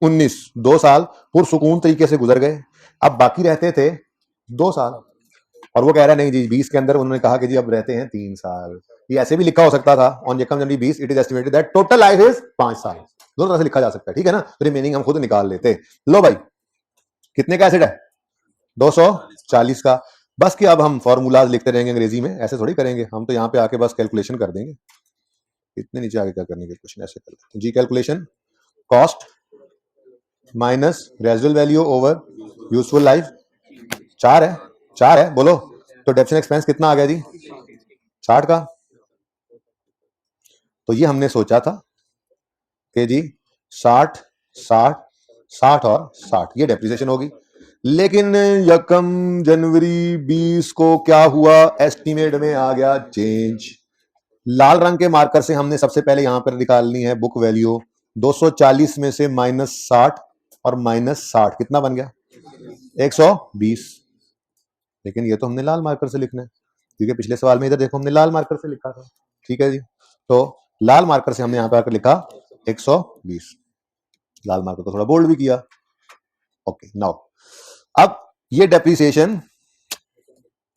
A: 19 2 साल पुरसुकून तरीके से गुजर गए। अब बाकी रहते थे 2 साल, और वो कह रहा है नहीं जी 20 के अंदर उन्होंने कहा कि जी अब रहते हैं 3 साल। ये ऐसे भी लिखा हो सकता था, ऑन यकम जनवरी 20 it is estimated that total life is 5 साल। दोनों तरह से लिखा जा सकता है, ठीक है ना। तो रिमेनिंग हम खुद निकाल लेते। लो भाई, कितने का एसिड है? 240 का। बस कि अब हम फॉर्मूलाज लिखते रहेंगे अंग्रेजी में, ऐसे थोड़ी करेंगे हम। तो यहाँ पे आके बस कैलकुलेशन कर देंगे। इतने नीचे आगे क्या करने के क्वेश्चन ऐसे कर लेते हैं जी। Calculation, cost minus residual value over useful life. 4 है बोलो। तो डेप्रिसिएशन एक्सपेंस कितना आ गया जी? 60 का। तो ये हमने सोचा था कि जी 60 60 60 और 60 ये डेप्रिसिएशन होगी। लेकिन यकम जनवरी 20 को क्या हुआ? एस्टीमेट में आ गया चेंज। लाल रंग के मार्कर से हमने सबसे पहले यहां पर निकालनी है बुक वैल्यू। 240 में से -60 और -60 कितना बन गया? 120। लेकिन ये तो हमने लाल मार्कर से लिखना है, क्योंकि पिछले सवाल में इधर देखो हमने लाल मार्कर से लिखा था, ठीक है जी। तो लाल मार्कर से हमने यहां पर आकर लिखा 120। लाल मार्कर को थोड़ा बोल्ड भी किया। ओके नाउ, अब ये डेप्रिसिएशन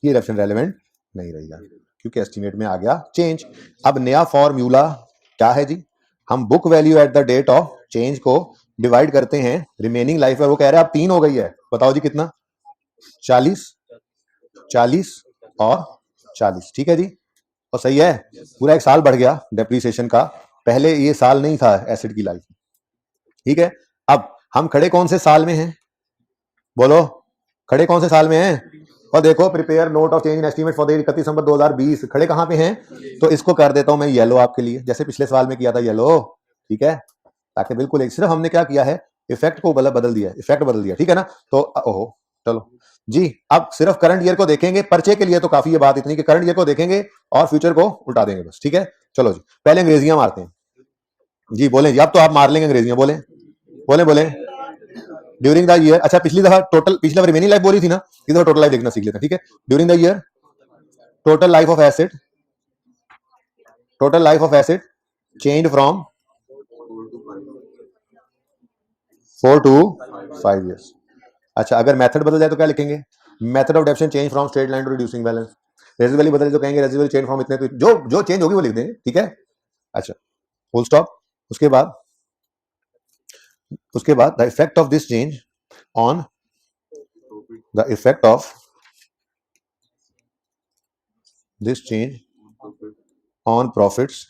A: रेलेवेंट नहीं रहेगा, क्योंकि एस्टीमेट में आ गया चेंज। अब नया फॉर्मूला क्या है जी? हम book value at the date of change को डिवाइड करते हैं रिमेनिंग लाइफ है। वो कह रहे हैं अब 3 हो गई है, बताओ जी कितना? 40 40 और 40, ठीक है जी। और सही है, पूरा 1 साल बढ़ गया डेप्रिसिएशन का। पहले ये साल नहीं था एसिड की लाइफ, ठीक है। अब हम खड़े कौन से साल में हैं? बोलो, खड़े कौन से साल में हैं? और देखो, prepare note of change in estimate for the 31 दिसंबर 2020, खड़े कहां पे हैं? तो इसको कर देता हूं मैं येलो आपके लिए, जैसे पिछले सवाल में किया था येलो, ठीक है। ताकि बिल्कुल एक, सिर्फ हमने क्या किया है, इफेक्ट को बदल दिया, इफेक्ट बदल दिया, ठीक है ना। तो ओहो चलो जी, अब सिर्फ करंट ईयर को देखेंगे पर्चे के लिए, तो काफी ये बात इतनी कि करंट ईयर को देखेंगे और फ्यूचर को उल्टा देंगे बस, ठीक है। चलो जी, पहले अंग्रेजियां मारते हैं जी, बोले जी, अब तो आप मार लेंगे अंग्रेजियां, बोले बोले बोले ड्यूरिंग द ईयर। अच्छा, पिछली दफा रिमेनिंग लाइफ बोली थी ना, इस दफा टोटल लाइफ देखना सीख लेते हैं, ठीक है। During the year total life of acid, total life of asset change from 4 to 5 years। अच्छा, अगर मेथड बदल जाए तो क्या लिखेंगे, method of depreciation change from straight line to reducing balance. रेजिडुअली बदले तो कहेंगे रेजिडुअली चेंज फ्रॉम इतने, तो जो चेंज होगी वो लिख देंगे, ठीक है। अच्छा, फुल स्टॉप। उसके बाद the effect of this change on the effect of this change on profits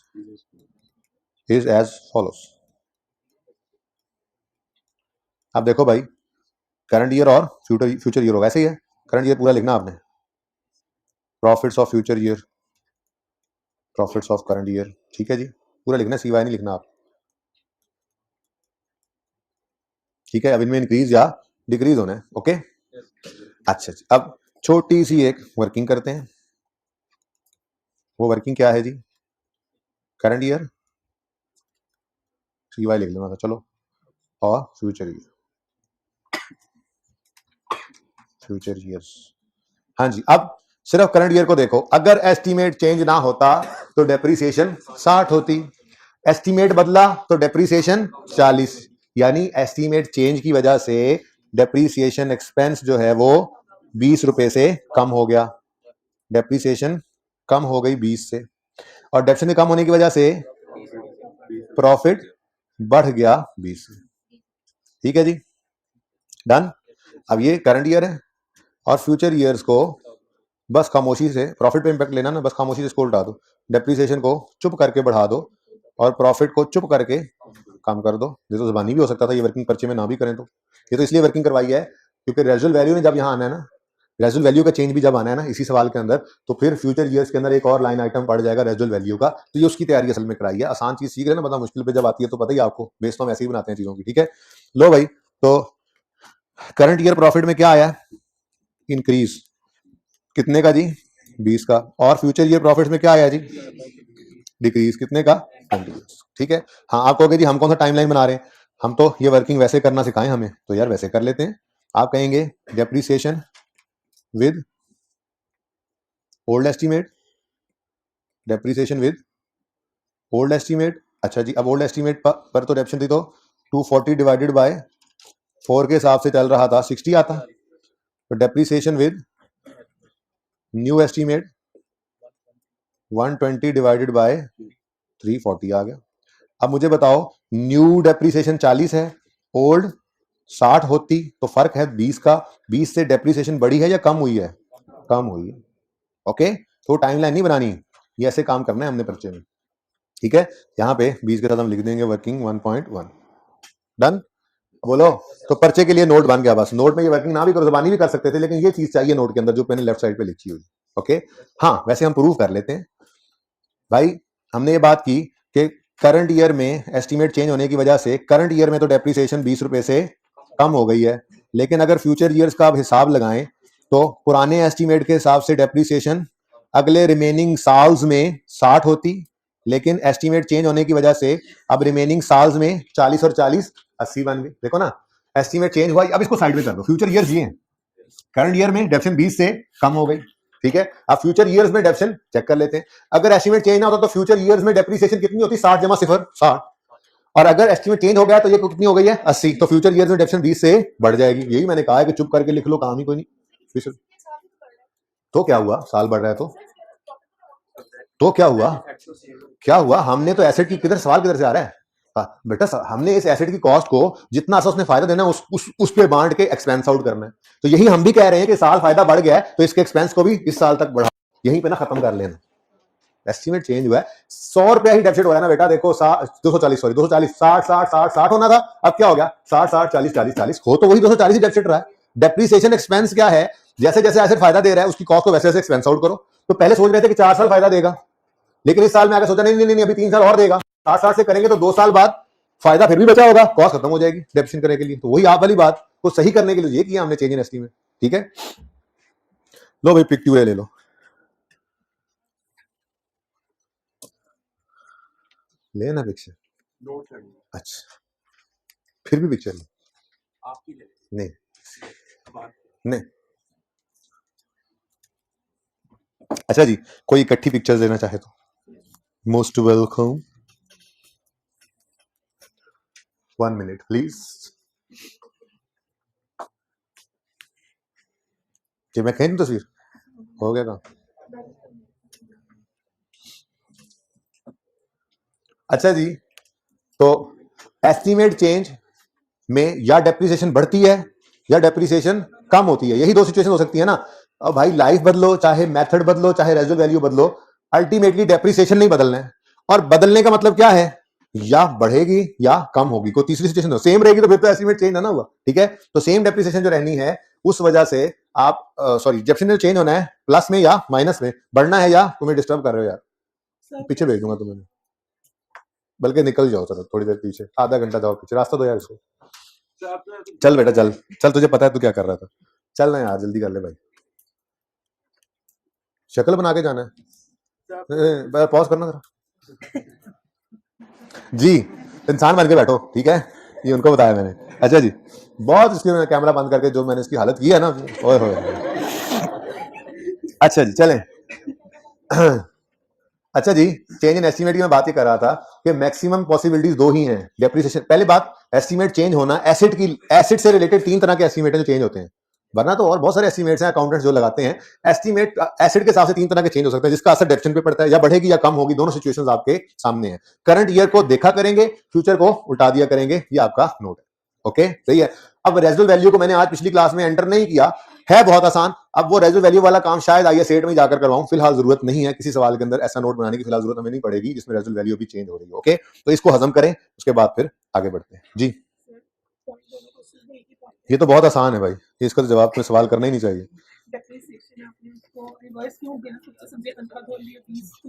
A: is as follows. अब देखो भाई, करंट ईयर और फ्यूचर ईयर होगा, ऐसे ही है। करंट ईयर पूरा लिखना आपने, profits of future year, profits of current year, ठीक है जी, पूरा लिखना, सीवाई नहीं लिखना आप, ठीक है। अब इनमें इंक्रीज या डिक्रीज होना है, ओके। अच्छा जी, अब छोटी सी एक वर्किंग करते हैं। वो वर्किंग क्या है जी, करंट ईयर सीवाई लिख लेना था, चलो, और फ्यूचर ईयर, फ्यूचर ईयर्स। हाँ जी, अब सिर्फ करंट ईयर को देखो, अगर एस्टीमेट चेंज ना होता तो डेप्रीसिएशन 60 होती, एस्टीमेट बदला तो डेप्रीसिएशन 40, यानी एस्टीमेट चेंज की वजह से डेप्रीसिएशन एक्सपेंस जो है वो 20 रुपए से कम हो गया, डेप्रीसिएशन कम हो गई 20 से, और डेप्रीसिएशन कम होने की वजह से प्रॉफिट बढ़ गया 20 से, ठीक है जी, डन। अब ये करंट ईयर है, और फ्यूचर ईयर्स को बस खामोशी से, प्रॉफिट पे इंपैक्ट लेना ना, बस खामोशी से इसको उल्टा दो, डेप्रीसिएशन को चुप करके बढ़ा दो और प्रॉफिट को चुप करके कम कर दो। ये तो ज़बानी भी हो सकता था, ये वर्किंग पर्चे में ना भी करें तो, ये तो इसलिए वर्किंग करवाई है क्योंकि रेजुअल वैल्यू ने जब यहाँ आना है ना, रेजुअल वैल्यू का चेंज भी जब आना है ना इसी सवाल के अंदर, तो फिर फ्यूचर ईयर्स के अंदर एक और लाइन आइटम पड़ जाएगा रेजुअल वैल्यू का, तो ये उसकी तैयारी असल में कराई है। आसान चीज सीख रहे हैं ना, बता मुश्किल पे जब आती है तो पता ही आपको, बेस तो हम ऐसे ही बनाते हैं चीजों की, ठीक है। लो भाई, तो करंट ईयर प्रॉफिट में क्या आया, इंक्रीज, कितने का जी, 20 का, और फ्यूचर ईयर प्रॉफिट में क्या आया जी, डिक्रीज, कितने का, 20, ठीक है। हाँ, आप कहोगे जी हम कौन सा टाइमलाइन बना रहे हैं, हम तो ये वर्किंग वैसे करना सिखाएं हमें, तो यार वैसे कर लेते हैं। आप कहेंगे depreciation with old estimate, depreciation with old estimate. अच्छा जी, अब ओल्ड एस्टीमेट पर तो डेप्शन थी तो 240 डिवाइडेड बाय 4 के हिसाब से चल रहा था 60 आता, तो depreciation with new estimate 120 divided by 340 आ गया। अब मुझे बताओ, न्यू डेप्रीसिएशन 40 है, ओल्ड 60 होती, तो फर्क है 20 का, 20 से डेप्रीसिएशन बढ़ी है या कम हुई है, कम हुई है, ओके। तो टाइमलाइन नहीं बनानी, ये ऐसे काम करना है हमने पर्चे में, ठीक है। यहाँ पे 20 के साथ हम लिख देंगे वर्किंग 1.1, डन। बोलो, तो पर्चे के लिए नोट बन गया, बस नोट में ये वर्किंग ना भी करो, जबानी भी कर सकते थे, लेकिन ये चीज चाहिए नोट के अंदर जो मैंने लेफ्ट साइड पे लिखी हुई, ओके। हाँ, वैसे हम प्रूव कर लेते हैं भाई, हमने ये बात की कि करंट ईयर में एस्टीमेट चेंज होने की वजह से करंट ईयर में तो डेप्रीसिएशन 20 रुपए से कम हो गई है, लेकिन अगर फ्यूचर ईयर्स का आप हिसाब लगाएं तो पुराने एस्टीमेट के हिसाब से डेप्रीसिएशन अगले रिमेनिंग साल्स में 60 होती, लेकिन एस्टीमेट चेंज होने की वजह से अब रिमेनिंग साल्स में 40 और 40 80 बन गए। देखो ना, एस्टीमेट चेंज हुआ, अब इसको साइड में कर दो, फ्यूचर ईयर्स ये हैं, करंट ईयर में डेप्शन 20 से कम हो गई, ठीक है। अब फ्यूचर ईयर्स में डेप्शन चेक कर लेते हैं, अगर एस्टीमेट चेंज ना होता तो फ्यूचर ईयर्स में डेप्रीसिएशन कितनी होती, 60 जमा 0 60, और अगर एस्टीमेट चेंज हो गया तो ये कितनी हो गई है 80, तो फ्यूचर ईयर्स में डेप्शन 20 से बढ़ जाएगी। यही मैंने कहा है कि चुप करके लिख लो, काम ही कोई नहीं। तो क्या हुआ, साल बढ़ रहा है तो क्या हुआ, क्या हुआ, हमने तो एसेट की किधर, सवाल किधर से आ रहा है बेटा, हमने इस एसेट की कॉस्ट को जितना उसने फायदा देना है उस पे बांट के एक्सपेंस आउट करना है। तो यही हम भी कह रहे हैं कि साल फायदा बढ़ गया है तो इसके एक्सपेंस को भी इस साल तक बढ़ा, यहीं पे ना खत्म कर लेना। एस्टीमेट चेंज हुआ है, 100 रुपया ही डेफिसिट हो रहा है ना बेटा, देखो 240 सॉरी 240 60 60 60 60 होना था, अब क्या हो गया 60 60 40 40 40, हो तो वही 240 ही डेफिसिट रहा है। डेप्रीसिएशन एक्सपेंस क्या है, जैसे जैसे एसेट फायदा दे रहा है उसकी कॉस्ट को वैसे वैसे एक्सपेंस आउट करो। तो पहले सोच रहे थे कि 4 साल फायदा देगा, लेकिन इस साल में आगे सोचा नहीं नहीं नहीं अभी 3 साल और देगा, 60 60 से करेंगे तो 2 साल बाद फायदा फिर भी बचा होगा, कॉस्ट खत्म हो जाएगी डेप्रिसिएशन करने के लिए। तो वही आप वाली बात को सही करने के लिए ये किया हमने चेंज इन एस्टीमेट। ठीक है, लो भाई पिक्चर ले लो, लेना पिक्चर। अच्छा, फिर भी पिक्चर ले, नहीं नहीं। अच्छा जी, कोई इकट्ठी पिक्चर्स लेना चाहे तो मोस्ट वेलकम। 1 मिनट प्लीज, कि मैं कहीं तस्वीर हो गया काम। अच्छा जी, तो एस्टीमेट चेंज में या डेप्रिसिएशन बढ़ती है या डेप्रिसिएशन कम होती है, यही दो सिचुएशन हो सकती है ना। अब भाई लाइफ बदलो, चाहे मेथड बदलो, चाहे रेजिडुअल वैल्यू बदलो, अल्टीमेटली डेप्रिसिएशन नहीं बदलना है। और बदलने का मतलब क्या है, या बढ़ेगी या कम होगी। कोई तीसरी सिचुएशन सेम रहेगी तो फिर तो एस्टीमेट चेंज है ना हुआ। ठीक है, तो सेम डेप्रिसिएशन जो रहनी है उस वजह से आप सॉरी डेप्रिसिएशन चेंज होना है प्लस में या माइनस में, बढ़ना है या तुम्हें डिस्टर्ब कर रहे हो यार, पीछे भेज दूंगा तुम्हें, बल्कि निकल जाओ चलो थोड़ी देर पीछे, आधा घंटा जाओ पीछे, रास्ता दो यार इसको। चल बेटा चल चल, तुझे पता है तू क्या कर रहा था, चल ना यार जल्दी कर ले भाई, शक्ल बना के जाना है, पॉज करना जरा जी, इंसान बन के बैठो। ठीक है, ये उनको बताया मैंने। अच्छा जी, बहुत इसके मैंने कैमरा बंद करके जो मैंने इसकी हालत की है ना, ओए होए। अच्छा जी चलें। अच्छा जी, चेंज इन एस्टीमेट की मैं बात ही कर रहा था कि मैक्सिमम पॉसिबिलिटीज दो ही हैं डेप्रिसिएशन। पहली बात, एस्टीमेट चेंज होना, एसिड की एसिड से रिलेटेड 3 तरह के एस्टीमेट हैं जो चेंज होते हैं, वरना तो और बहुत सारे एस्टीमेट्स हैं अकाउंटेंट्स जो लगाते हैं। एस्टीमेट एसिड के हिसाब से 3 तरह के चेंज हो सकते हैं, जिसका असर डेप्रिसिएशन पे पड़ता है, या बढ़ेगी या कम होगी, दोनों सिचुएशंस आपके सामने हैं। करंट ईयर को देखा करेंगे, फ्यूचर को उल्टा दिया करेंगे, ये आपका नोट है। ओके सही है। अब रेजिडुअल वैल्यू को मैंने आज पिछली क्लास में एंटर नहीं किया है, बहुत आसान। अब वो रेजिडुअल वैल्यू वाला काम शायद आइए सेट में जाकर करवाऊं, फिलहाल जरूरत नहीं है किसी सवाल के अंदर ऐसा नोट बनाने की, फिलहाल जरूरत हमें नहीं पड़ेगी जिसमें रेजिडुअल वैल्यू भी चेंज हो रही है। ओके, तो इसको हजम करें, उसके बाद फिर आगे बढ़ते हैं जी। ये तो बहुत आसान है भाई, इसका तो जवाब में सवाल करना ही नहीं चाहिए।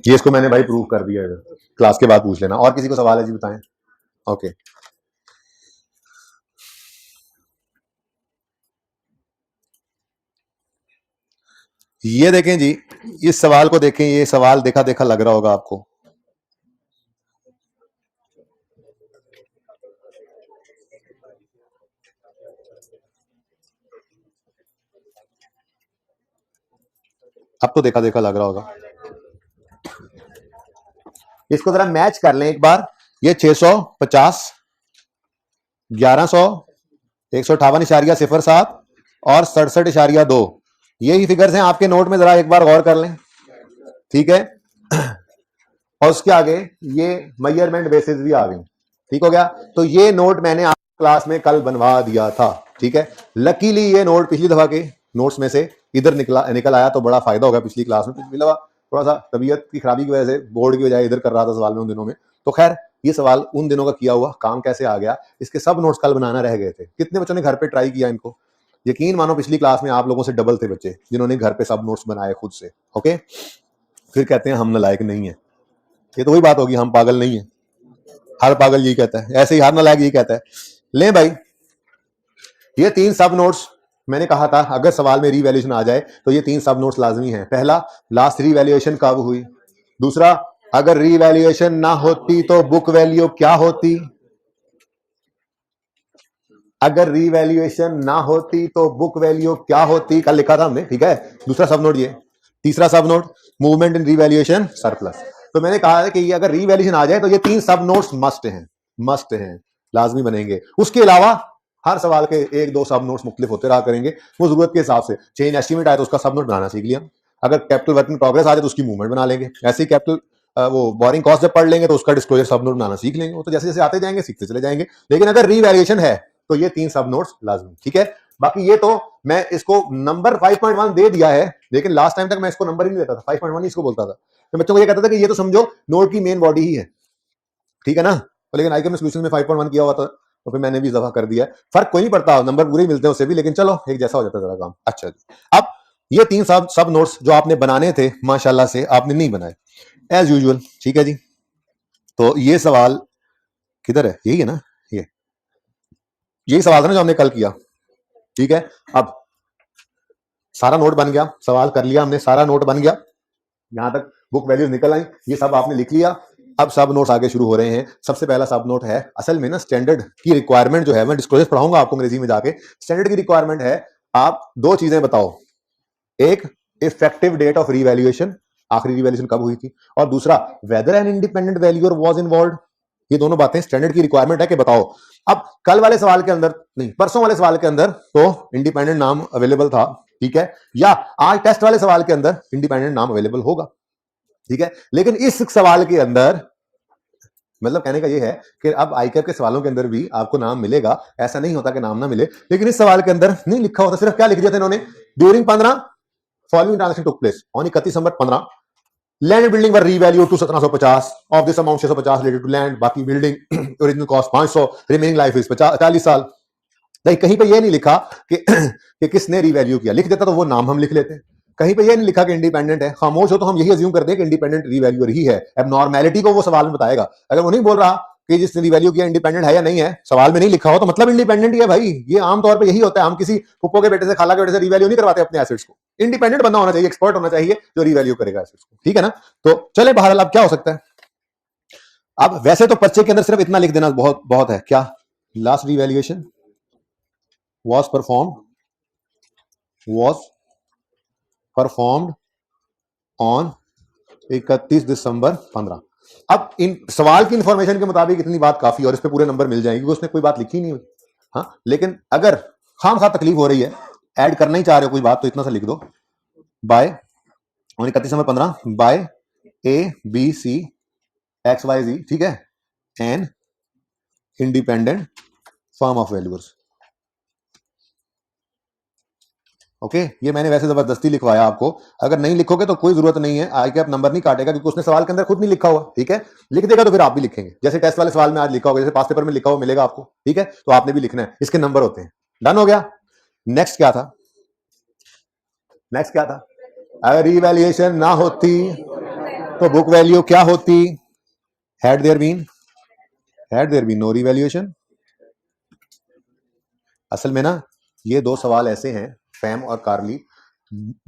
A: ये इसको मैंने भाई प्रूव कर दिया है, क्लास के बाद पूछ लेना। और किसी को सवाल है जी बताएं। ओके, ये देखें जी, इस सवाल को देखें, ये सवाल देखा देखा लग रहा होगा आपको। अब तो देखा देखा लग रहा होगा। इसको जरा मैच कर लें एक बार, ये 650, 1100, 158.07 और 67.2, यही फिगर्स हैं आपके नोट में, जरा एक बार गौर कर लें। ठीक है, और उसके आगे ये मेजरमेंट बेसिस भी आ गई। ठीक हो गया, तो ये नोट मैंने आप क्लास में कल बनवा दिया था। ठीक है, लकीली ये नोट पिछली दफा के नोट्स में से इधर निकल आया, तो बड़ा फायदा होगा पिछली क्लास में। पिछली दफा थोड़ा सा तबीयत की खराबी की वजह से बोर्ड की बजाय इधर कर रहा था सवाल में उन दिनों में, तो खैर ये सवाल उन दिनों का किया हुआ काम कैसे आ गया, इसके सब नोट्स कल बनाना रह गए थे। कितने बच्चों ने घर पे ट्राई किया इनको, यकीन मानो पिछली क्लास में आप लोगों से डबल थे बच्चे जिन्होंने घर पे सब नोट्स बनाए खुद से। ओके, फिर कहते हैं हम नालायक नहीं है, ये तो वही बात होगी, हम पागल नहीं है। हर पागल यही कहता है, ऐसे ही हर नालायक यही कहता है। ले भाई, ये 3 सब नोट्स मैंने कहा था अगर सवाल में रीवैल्यूएशन आ जाए तो ये 3 सब नोट्स लाजमी हैं। पहला, लास्ट रीवैल्यूएशन कब हुई। दूसरा, अगर रीवैल्यूएशन ना होती तो बुक वैल्यू क्या होती। अगर रीवैल्यूएशन ना होती तो बुक वैल्यू क्या होती, कल लिखा था हमने। ठीक है, दूसरा सब नोट ये। तीसरा सब note, movement in revaluation surplus. तो मैंने कहा है कि ये अगर रीवैल्यूएशन आ जाए तो ये 3 सब नोट्स मस्ट हैं, लाजमी बनेंगे। उसके अलावा हर सवाल के 1-2 सब नोट्स मुख्तलिफ होते रहा करेंगे, वो जरूरत के हिसाब से। चेंज एस्टीमेट आए तो उसका सब नोट बनाना सीख लिया, अगर कैपिटल वर्क इन प्रोग्रेस आ जाए तो उसकी मूवमेंट बना लेंगे, ऐसे ही कैपिटल वो बोरिंग कॉस्ट जब पढ़ लेंगे तो उसका डिस्क्लोजर सब नोट बनाना सीख लेंगे। वो तो जैसे जैसे आते जाएंगे सीखते चले जाएंगे। लेकिन अगर रीवैल्यूएशन है तो ये 3 सब नोट्स लाजमी। ठीक है, बाकी ये तो मैं इसको नंबर 5.1 दे दिया है, लेकिन लास्ट टाइम तक मैं इसको नंबर ही नहीं देता था, 5.1 इसको बोलता था। तो बच्चों को ये कहता था कि ये तो समझो नोट की मेन बॉडी ही है। ठीक है ना, तो लेकिन आईक्यू में सॉल्यूशन में 5.1 किया हुआ था तो फिर मैंने भी इजाफा कर दिया। फर्क कोई नहीं पड़ता, नंबर पूरे ही मिलते हैं उससे भी, लेकिन चलो एक जैसा हो जाता है जरा काम। अच्छा जी, अब ये 3 सब नोट्स जो आपने बनाने थे माशाल्लाह से आपने नहीं बनाए एज यूजुअल। ठीक है जी, तो ये सवाल किधर है, यही है ना, ये यही सवाल था ना जो हमने कल किया। ठीक है, अब सारा नोट बन गया, सवाल कर लिया हमने, सारा नोट बन गया, यहां तक बुक वैल्यूज निकल आई, ये सब आपने लिख लिया। अब सब नोट्स आगे शुरू हो रहे हैं। सबसे पहला सब नोट है, असल में ना स्टैंडर्ड की रिक्वायरमेंट जो है, मैं डिस्क्लोजर पढ़ाऊंगा आपको अंग्रेजी में जाके। स्टैंडर्ड की रिक्वायरमेंट है, आप दो चीजें बताओ, एक इफेक्टिव डेट ऑफ रीवैल्यूएशन, आखिरी रीवैल्यूएशन कब हुई थी, और दूसरा whether an independent valuer was involved. ये दोनों बातें स्टैंडर्ड की रिक्वायरमेंट है कि बताओ। अब कल वाले सवाल के अंदर नहीं, परसों वाले सवाल के अंदर तो इंडिपेंडेंट नाम अवेलेबल था, ठीक है, या आज टेस्ट वाले सवाल के अंदर इंडिपेंडेंट नाम अवेलेबल होगा, ठीक है। लेकिन इस सवाल के अंदर, मतलब कहने का यह है कि अब आईकैप के सवालों के अंदर भी आपको नाम मिलेगा, ऐसा नहीं होता कि नाम ना मिले, लेकिन इस सवाल के अंदर नहीं लिखा होता। सिर्फ क्या लिख दिया था इन्होंने, during 15 following transaction took place on 31 December 15, land building were revalue to 1750, of this amount 650 related to land, बाकी building original cost 500, remaining life is 40 साल। कहीं पे ये नहीं लिखा कि किसने रीवैल्यू किया, लिख देता तो वो नाम हम लिख लेते हैं। कहीं पे ये नहीं लिखा कि इंडिपेंडेंट है, खामोश हो तो हम यही अज्यूम करते हैं कि इंडिपेंडेंट रीवैल्यूअर ही है। अब नॉर्मैलिटी को वो सवाल में बताएगा, अगर वो नहीं बोल रहा कि जिसने रिवैल्यू किया इंडिपेंडेंट है या नहीं है, सवाल में नहीं लिखा हो तो मतलब इंडिपेंडेंट ही है भाई। ये आमतौर पर यही होता है, हम किसी फुप्पो के बेटे से, खाला के बेटे से रिवैल्यू नहीं करवाते अपने एसेट्स को। इंडिपेंडेंट बंदा होना चाहिए, एक्सपर्ट होना चाहिए जो रिवैल्यू करेगा एसेट्स को, ठीक है ना। तो चले बहरहाल, अब क्या हो सकता है। अब वैसे तो पर्चे के अंदर सिर्फ इतना लिख देना बहुत बहुत है, क्या, last revaluation was performed on 31 December 15। अब इन सवाल की इंफॉर्मेशन के मुताबिक इतनी बात काफी, और इस पे पूरे नंबर मिल जाएंगे क्योंकि उसने कोई बात लिखी नहीं हुई। हाँ, लेकिन अगर खामखा तकलीफ हो रही है, ऐड करना ही चाह रहे हो कोई बात, तो इतना सा लिख दो, bye 31 December 15 bye ABC XYZ, ठीक है, an independent firm of valuers. Okay, ये मैंने वैसे जबरदस्ती लिखवाया आपको, अगर नहीं लिखोगे तो कोई जरूरत नहीं है, आईकैप नंबर नहीं काटेगा क्योंकि उसने सवाल के अंदर खुद नहीं लिखा हुआ, ठीक है। लिख देगा तो फिर आप भी लिखेंगे, जैसे टेस्ट वाले सवाल में आज लिखा होगा, जैसे पास पेपर में लिखा हुआ मिलेगा आपको, ठीक है, तो आपने भी लिखना है, इसके नंबर होते हैं। डन हो गया। नेक्स्ट क्या था, नेक्स्ट क्या था, अगर रिवैल्यूएशन ना होती तो बुक वैल्यू क्या होती, had there been no revaluation. असल में ना ये दो सवाल ऐसे हैं, फैम और कार्ली,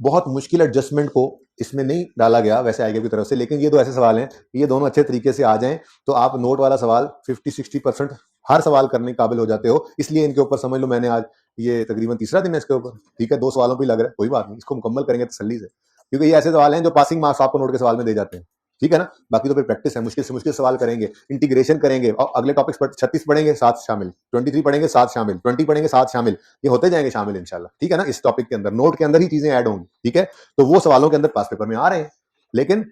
A: बहुत मुश्किल एडजस्टमेंट को इसमें नहीं डाला गया वैसे आईकैप की तरफ से, लेकिन ये दो ऐसे सवाल हैं, ये दोनों अच्छे तरीके से आ जाएं तो आप नोट वाला सवाल 50-60% हर सवाल करने के काबिल हो जाते हो। इसलिए इनके ऊपर समझ लो, मैंने आज ये तकरीबन तीसरा दिन है इसके ऊपर, ठीक है, 2 सवालों पे लग रहा है, कोई बात नहीं, इसको मुकम्मल करेंगे तसल्ली से, क्योंकि ये ऐसे सवाल हैं जो पासिंग मार्क्स आपको नोट के सवाल में दे जाते हैं, ठीक है ना। बाकी तो फिर प्रैक्टिस है, मुश्किल से मुश्किल सवाल करेंगे, इंटीग्रेशन करेंगे, और अगले टॉपिक्स पर 36 पढ़ेंगे 7 शामिल, 23 पढ़ेंगे 7 शामिल, 20 पढ़ेंगे 7 शामिल, ये होते जाएंगे शामिल इंशाल्लाह, ठीक है ना। इस टॉपिक के अंदर नोट के अंदर ही चीजें ऐड होंगी, ठीक है। तो वो सवालों के अंदर पास पेपर में आ रहे हैं, लेकिन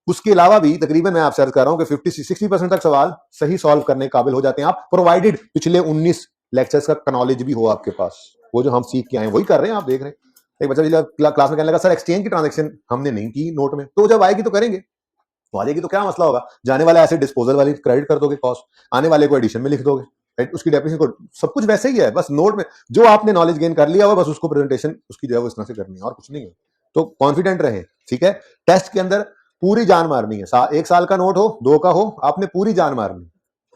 A: उसके अलावा भी तकरीबन मैं आपसे अर्ज कर रहा हूं कि 50-60% तक सवाल सही सॉल्व करने के काबिल हो जाते हैं आप, प्रोवाइडेड पिछले 19 लेक्चर्स का नॉलेज भी हो आपके पास, वो जो हम सीख के आए वही कर रहे हैं, आप देख रहे हैं। एक बच्चा क्लास में कहने लगा सर एक्सचेंज की ट्रांजेक्शन हमने नहीं की नोट में, तो जब आएगी तो करेंगे, तो आ जाएगी तो क्या मसला होगा, जाने वाला ऐसे डिस्पोजल वाली क्रेडिट कर दोगे कॉस्ट, आने वाले को एडिशन में लिख दोगे, राइट, उसकी डेफिनेशन को, सब कुछ वैसे ही है, बस नोट में जो आपने नॉलेज गेन कर लिया हो बस उसको प्रेजेंटेशन उसकी जो है वो इस तरह से करनी है और कुछ नहीं है। तो कॉन्फिडेंट रहे, ठीक है। टेस्ट के अंदर पूरी जान मारनी है, 1 साल का नोट हो 2 का हो, आपने पूरी जान मारनी,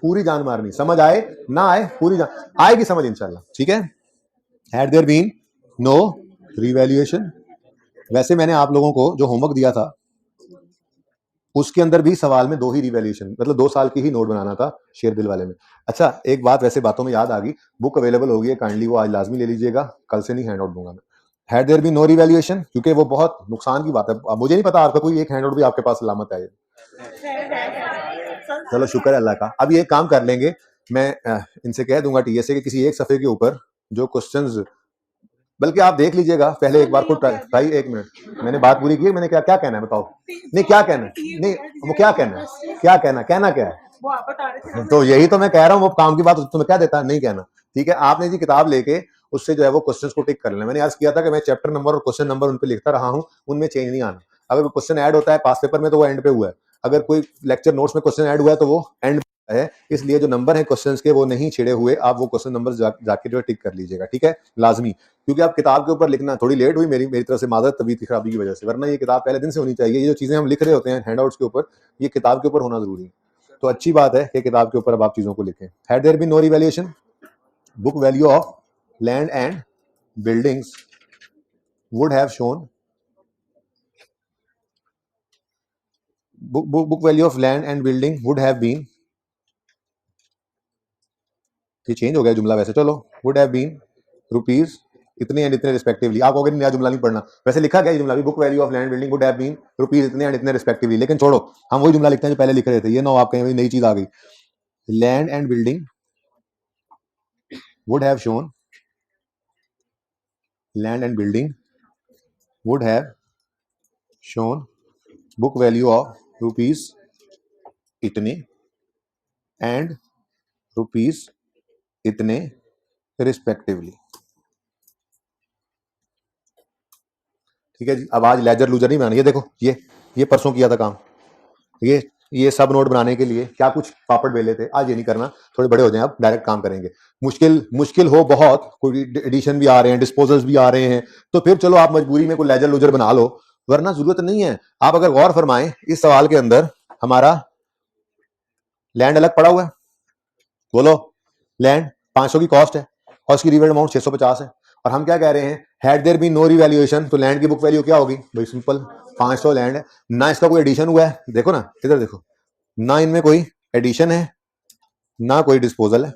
A: पूरी जान मारनी, समझ आए ना आए पूरी जान आएगी समझ इंशाल्लाह, ठीक है। Had there been no revaluation, वैसे मैंने आप लोगों को जो होमवर्क दिया था उसके अंदर भी सवाल में 2 ही रिवैल्यूएशन, मतलब 2 साल की ही नोट बनाना था शेर दिल वाले में। अच्छा, एक बात वैसे बातों में याद आ गई, बुक अवेलेबल होगी है, काइंडली वो आज लाजमी ले लीजिएगा, कल से नहीं हैंड आउट दूंगा मैं। Had there been no revaluation, क्योंकि वो बहुत नुकसान की बात है, अब मुझे नहीं पता आपका कोई एक हैंड आउट भी आपके पास सलामत है। चलो शुक्र है अल्लाह का। अब ये काम कर लेंगे, मैं इनसे कह दूंगा टीएसए के किसी एक सफे के ऊपर जो क्वेश्चंस, बल्कि आप देख लीजिएगा पहले एक बार को ट्राई, 1 मिनट मैंने बात पूरी की, मैंने क्या क्या कहना है बताओ, नहीं क्या कहना है, नहीं वो क्या कहना है, क्या कहना क्या है, तो यही तो मैं कह रहा हूँ, वो काम की बात तुम्हें क्या देता नहीं कहना, ठीक है। आपने जी किताब लेके उससे जो है वो क्वेश्चंस को टिक कर लेना, मैंने अर्ज किया था कि मैं चैप्टर नंबर और क्वेश्चन नंबर उन पे लिखता रहा हूँ, उनमें चेंज नहीं आना। अगर क्वेश्चन ऐड होता है पास पेपर में तो वो एंड पे हुआ है, अगर कोई लेक्चर नोट्स में क्वेश्चन ऐड हुआ है तो वो एंड है, इसलिए जो नंबर है क्वेश्चंस के वो नहीं छिड़े हुए, आप वो क्वेश्चन नंबर जाके जो टिक कर लीजिएगा, ठीक है, लाजमी, क्योंकि आप किताब के ऊपर लिखना थोड़ी लेट हुई मेरी तरफ से माजरत तबीयत की खराबी की वजह से, वरना ये किताब पहले दिन से होनी चाहिए, ये जो चीजें हम लिख रहे होते हैं हैंडआउट्स के ऊपर ये किताब के ऊपर होना जरूरी है। तो अच्छी बात है कि किताब के ऊपर अब आप चीजों को लिखें। Had there been no revaluation, book value of land and buildings would have shown, book value of land and building would have been, ये चेंज हो गया जुमला वैसे, चलो would have been रुपीज इतने एंड इतने रिस्पेक्टिवली। आपको अगर नया जुमला नहीं पढ़ना, वैसे लिखा गया ये जुमला भी, book value of land building would have been rupees इतने एंड इतने रिस्पेक्टिवली, लेकिन छोड़ो हम वही जुमला लिखते हैं जो पहले लिख रहे थे। ये ना आप कहीं नई चीज आ गई। Land and building would have shown, land and building would have shown book value of rupees इतने एंड रुपीज इतने रिस्पेक्टिवली। ठीक है जी। अब आज लेजर लूजर नहीं बनाना। ये देखो ये परसों किया था काम, ये सब नोट बनाने के लिए क्या कुछ पापड़ बेले थे। आज ये नहीं करना, थोड़े बड़े हो जाएं अब डायरेक्ट काम करेंगे। मुश्किल हो बहुत, कोई एडिशन भी आ रहे हैं, डिस्पोजल्स भी आ रहे हैं, तो फिर चलो आप मजबूरी में कोई लेजर लूजर बना लो, वरना जरूरत नहीं है। आप अगर गौर फरमाएं इस सवाल के अंदर हमारा लैंड अलग पड़ा हुआ है, बोलो लैंड 500 की कॉस्ट है और उसकी रिवेल्ड अमाउंट 650 है, और हम क्या कह रहे हैं, had there been no revaluation, तो लैंड की बुक वैल्यू क्या होगी भाई, सिंपल 500 लैंड है ना, इसका कोई एडिशन हुआ है, देखो ना इधर देखो ना, इनमें कोई एडिशन है ना कोई डिस्पोजल है,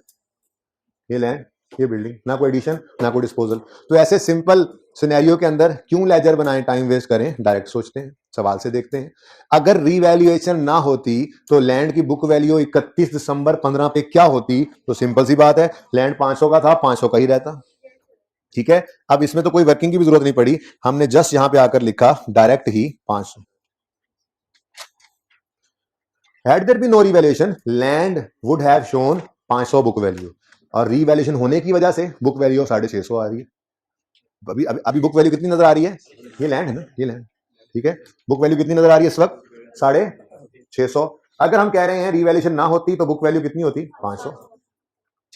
A: ये लैंड ये बिल्डिंग, ना कोई एडिशन ना कोई डिस्पोजल। तो ऐसे सिंपल सिनेरियो के अंदर क्यों लेजर बनाएं, टाइम वेस्ट करें, डायरेक्ट सोचते हैं, सवाल से देखते हैं। अगर रिवैल्यूएशन ना होती तो लैंड की बुक वैल्यू 31 दिसंबर 15 पे क्या होती, तो सिंपल सी बात है, लैंड 500 का था, 500 का ही रहता। ठीक है, अब इसमें तो कोई वर्किंग की भी जरूरत नहीं पड़ी, हमने जस्ट यहां पे आकर लिखा direct he 500। Had there been no revaluation, land would have shown 500 book value, और रिवैल्यूएशन होने की वजह से बुक वैल्यू 650 आ रही है। अभी बुक वैल्यू कितनी नजर आ रही है, ये लैंड है ना, ये लैंड। ठीक है, बुक वैल्यू कितनी नजर आ रही है इस वक्त, 650। अगर हम कह रहे हैं रिवैल्यूएशन ना होती तो बुक वैल्यू कितनी होती, 500।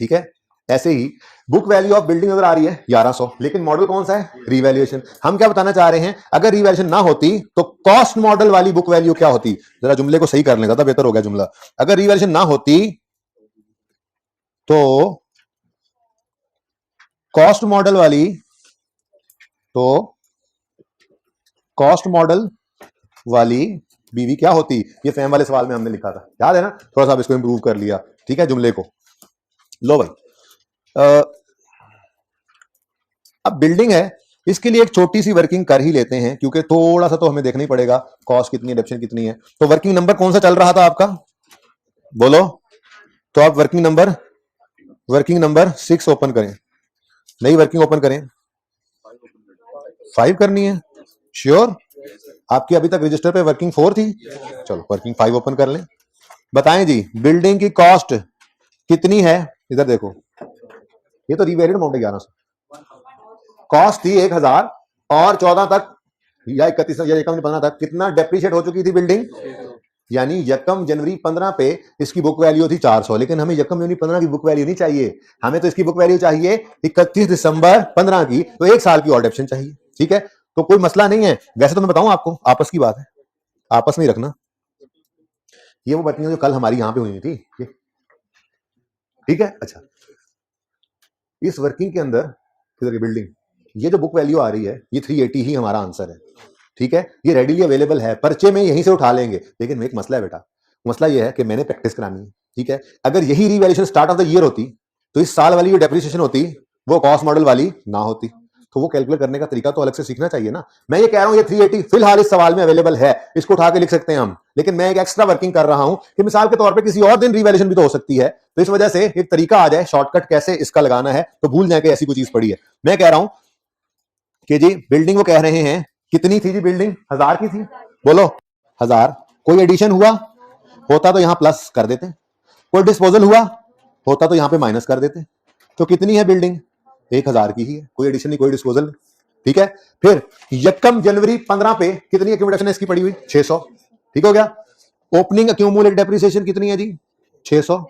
A: ठीक है, ऐसे ही बुक वैल्यू ऑफ बिल्डिंग नजर आ रही है 1100, लेकिन मॉडल कौन सा है, रिवैल्यूएशन। हम क्या बताना चाह रहे हैं, अगर रिवैल्यूएशन ना होती तो कॉस्ट मॉडल वाली बुक वैल्यू क्या होती। जरा जुमले को सही कर लें, ज्यादा बेहतर हो गया जुमला। अगर रिवैल्यूएशन ना होती तो कॉस्ट मॉडल वाली, तो कॉस्ट मॉडल वाली बीवी क्या होती, ये फैम वाले सवाल में हमने लिखा था, याद है ना, थोड़ा सा इसको इंप्रूव कर लिया। ठीक है, जुमले को लो भाई। अब बिल्डिंग है, इसके लिए एक छोटी सी वर्किंग कर ही लेते हैं, क्योंकि थोड़ा सा तो हमें देखना ही पड़ेगा कॉस्ट कितनी है, डेप्शन कितनी है। तो वर्किंग नंबर कौन सा चल रहा था आपका, बोलो। तो आप वर्किंग नंबर 6 ओपन करें, नई वर्किंग ओपन करें, 5 करनी है, श्योर। आपकी अभी तक रजिस्टर पे वर्किंग 4 थी, चलो वर्किंग 5 ओपन कर लें। बताएं जी, बिल्डिंग की कॉस्ट कितनी है, इधर देखो, ये तो रिवेल्यूड अमाउंट है 1100, कॉस्ट थी 1000 और 14 तक या 31 या 15 तक कितना डेप्रिशिएट हो चुकी थी बिल्डिंग, यानी यकम जनवरी 15 पे इसकी बुक वैल्यू थी 400, लेकिन हमें यकम जनवरी 15 की बुक वैल्यू नहीं चाहिए, हमें तो इसकी बुक वैल्यू चाहिए 31 दिसंबर 15 की, तो 1 साल की और डेप्शन चाहिए। ठीक है, तो कोई मसला नहीं है। वैसे तो मैं बताऊं आपको, आपस की बात है, आपस में ही रखना। ये वो बत्तियां जो कल हमारी यहां पे हुई थी, ठीक है। अच्छा, इस वर्किंग के अंदर किधर बिल्डिंग, ये जो बुक वैल्यू आ रही है ये 380 ही हमारा आंसर है। ठीक है, ये रेडीली अवेलेबल है, पर्चे में यहीं से उठा लेंगे, लेकिन एक मसला है बेटा, मसला ये है कि मैंने प्रैक्टिस करानी है। ठीक है, अगर यही revaluation start of the year होती तो इस साल वाली जो डेप्रिसिएशन होती वो कॉस्ट मॉडल वाली ना होती, तो वो कैलकुलेट करने का तरीका तो अलग से सीखना चाहिए ना। मैं ये कह रहा हूं ये 380 फिलहाल इस सवाल में अवेलेबल है, इसको उठा के लिख सकते हैं हम, लेकिन मैं एक एक्स्ट्रा वर्किंग कर रहा हूं कि मिसाल के तौर पे किसी और दिन रिवैल्यूएशन भी तो हो सकती है, तो इस वजह से एक तरीका आ जाए शॉर्टकट कैसे इसका लगाना है, तो भूल जाए कि ऐसी कोई चीज पड़ी है। मैं कह रहा हूं कि जी बिल्डिंग वो कह रहे हैं कितनी थी जी, बिल्डिंग 1000 की थी, बोलो 1000, कोई एडिशन हुआ होता तो यहां प्लस कर देते, कोई डिस्पोजल हुआ होता तो यहां पे माइनस कर देते, तो कितनी है बिल्डिंग, 1000 की ही है, कोई एडिशन नहीं कोई डिस्पोजल नहीं। ठीक है, फिर यकम जनवरी 15 पे कितनी एक्यूमुलेशन है इसकी पड़ी हुई, 600। ठीक हो गया, ओपनिंग एक्यूमुलेटेड डेप्रिसिएशन कितनी है जी, 600।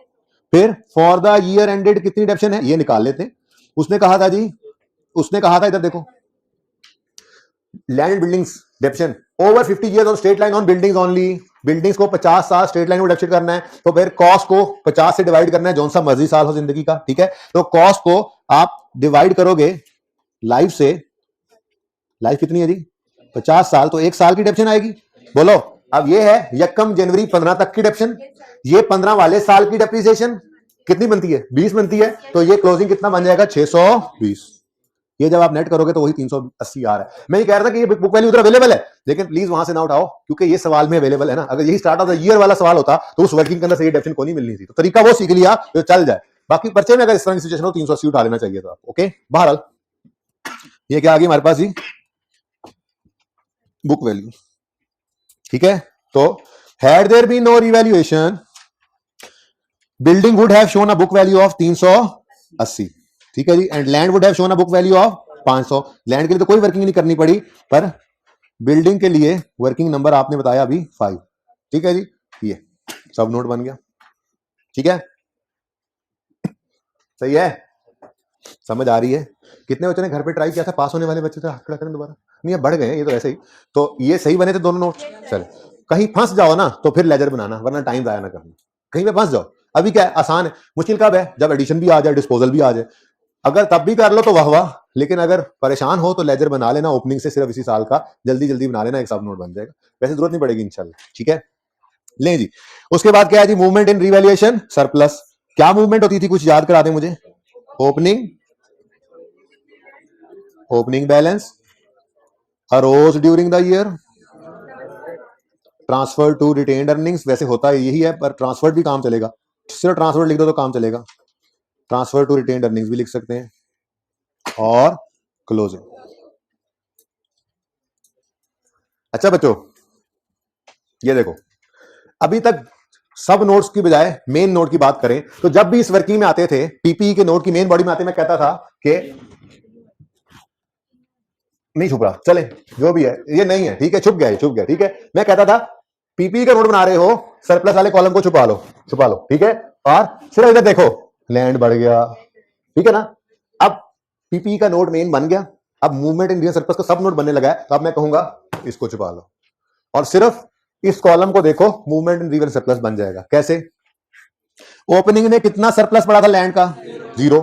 A: फिर फॉर द ईयर एंडेड कितनी डेप्शन है, ये निकाल लेते। उसने कहा था जी, उसने कहा था, इधर देखो, land buildings डेप्शन over 50 years on straight line on buildings only, buildings को 50 साल स्ट्रेट लाइन में डेप्रिशिएट करना है, तो फिर कॉस्ट को 50 से डिवाइड करना है, जो सा मर्जी साल हो जिंदगी का, ठीक है। तो कॉस्ट को आप डिवाइड करोगे लाइफ से, लाइफ कितनी है जी 50 साल, तो एक साल की डेप्शन आएगी। बोलो अब ये है यकम जनवरी 15 तक की डेप्शन, ये 15 वाले साल की डेप्रिसिएशन कितनी बनती है 20 बनती है, तो ये क्लोजिंग कितना बन जाएगा 620। ये जब आप नेट करोगे तो वही 380 आ रहा है। मैं ये कह रहा था कि ये बुक वैल्यू उधर अवेलेबल है, लेकिन प्लीज वहां से ना उठाओ, क्योंकि ये सवाल में अवेलेबल है ना। अगर यही स्टार्ट ऑफ द ईयर वाला सवाल होता तो उस वर्किंग के अंदर से ये डेप्शन को नहीं मिलनी थी। तो तरीका वो सीख लिया जो चल जाए, बाकी पर्चे में अगर इस तरह की सिचुएशन हो 380 उठा लेना चाहिए था। ओके, बहरहाल ये क्या आ गई हमारे पास जी बुक वैल्यू, ठीक है। तो had there been no revaluation, building would have shown a book value of 380, ठीक है जी, and land would have shown a book value of 500। Land के लिए तो कोई वर्किंग नहीं करनी पड़ी, पर बिल्डिंग के लिए वर्किंग नंबर आपने बताया अभी 5, ठीक है जी। ये सब नोट बन गया, ठीक है, सही है, समझ आ रही है। कितने बच्चों ने घर पे ट्राई किया था, पास होने वाले बच्चे थे, हाथ खड़ा करें दोबारा, नहीं बढ़ गए ये तो ऐसे ही। तो ये सही बने थे दोनों नोट। चल कहीं फंस जाओ ना तो फिर लेजर बनाना, वरना टाइम जाया ना करना। कहीं पे फंस जाओ, अभी क्या है आसान है, मुश्किल कब है जब एडिशन भी आ जाए, डिस्पोजल भी आ जाए। अगर तब भी कर लो तो वाह वाह, लेकिन अगर परेशान हो तो लेजर बना लेना ओपनिंग से, सिर्फ इसी साल का जल्दी जल्दी बना लेना, एक सब नोट बन जाएगा, वैसे जरूरत नहीं पड़ेगी इंशाल्लाह, ठीक है। लें जी, उसके बाद क्या है जी मूवमेंट इन रिवैल्यूएशन सरप्लस। क्या मूवमेंट होती थी कुछ याद करा दें मुझे। Opening balance arose during the year, transfer to retained earnings, वैसे होता है यही है पर ट्रांसफर भी काम चलेगा, सिर्फ ट्रांसफर लिख दो तो काम चलेगा, ट्रांसफर टू रिटेन्ड अर्निंग्स भी लिख सकते हैं, और क्लोजिंग। अच्छा बच्चों ये देखो, अभी तक सब नोट्स की बजाय मेन नोट की बात करें तो जब भी इस वर्किंग में आते थे, पीपीई के नोट की मेन बॉडी में आते, मैं कहता था कि नहीं छुप रहा, चले जो भी है ये नहीं है, ठीक है, छुप गया, ठीक है। मैं कहता था पीपीई का नोट बना रहे हो, सरप्लस वाले कॉलम को छुपा लो, ठीक है, और सिर्फ इधर देखो लैंड बढ़ गया, ठीक है ना। अब पीपीई का नोट मेन बन गया, अब मूवमेंट इन रियल सरप्लस का सब नोट बनने लगा है, तो अब मैं कहूंगा इसको छुपा लो, और सिर्फ इस कॉलम को देखो, मूवमेंट इन रियल सरप्लस बन जाएगा। कैसे, ओपनिंग में कितना सरप्लस पड़ा था लैंड का 0,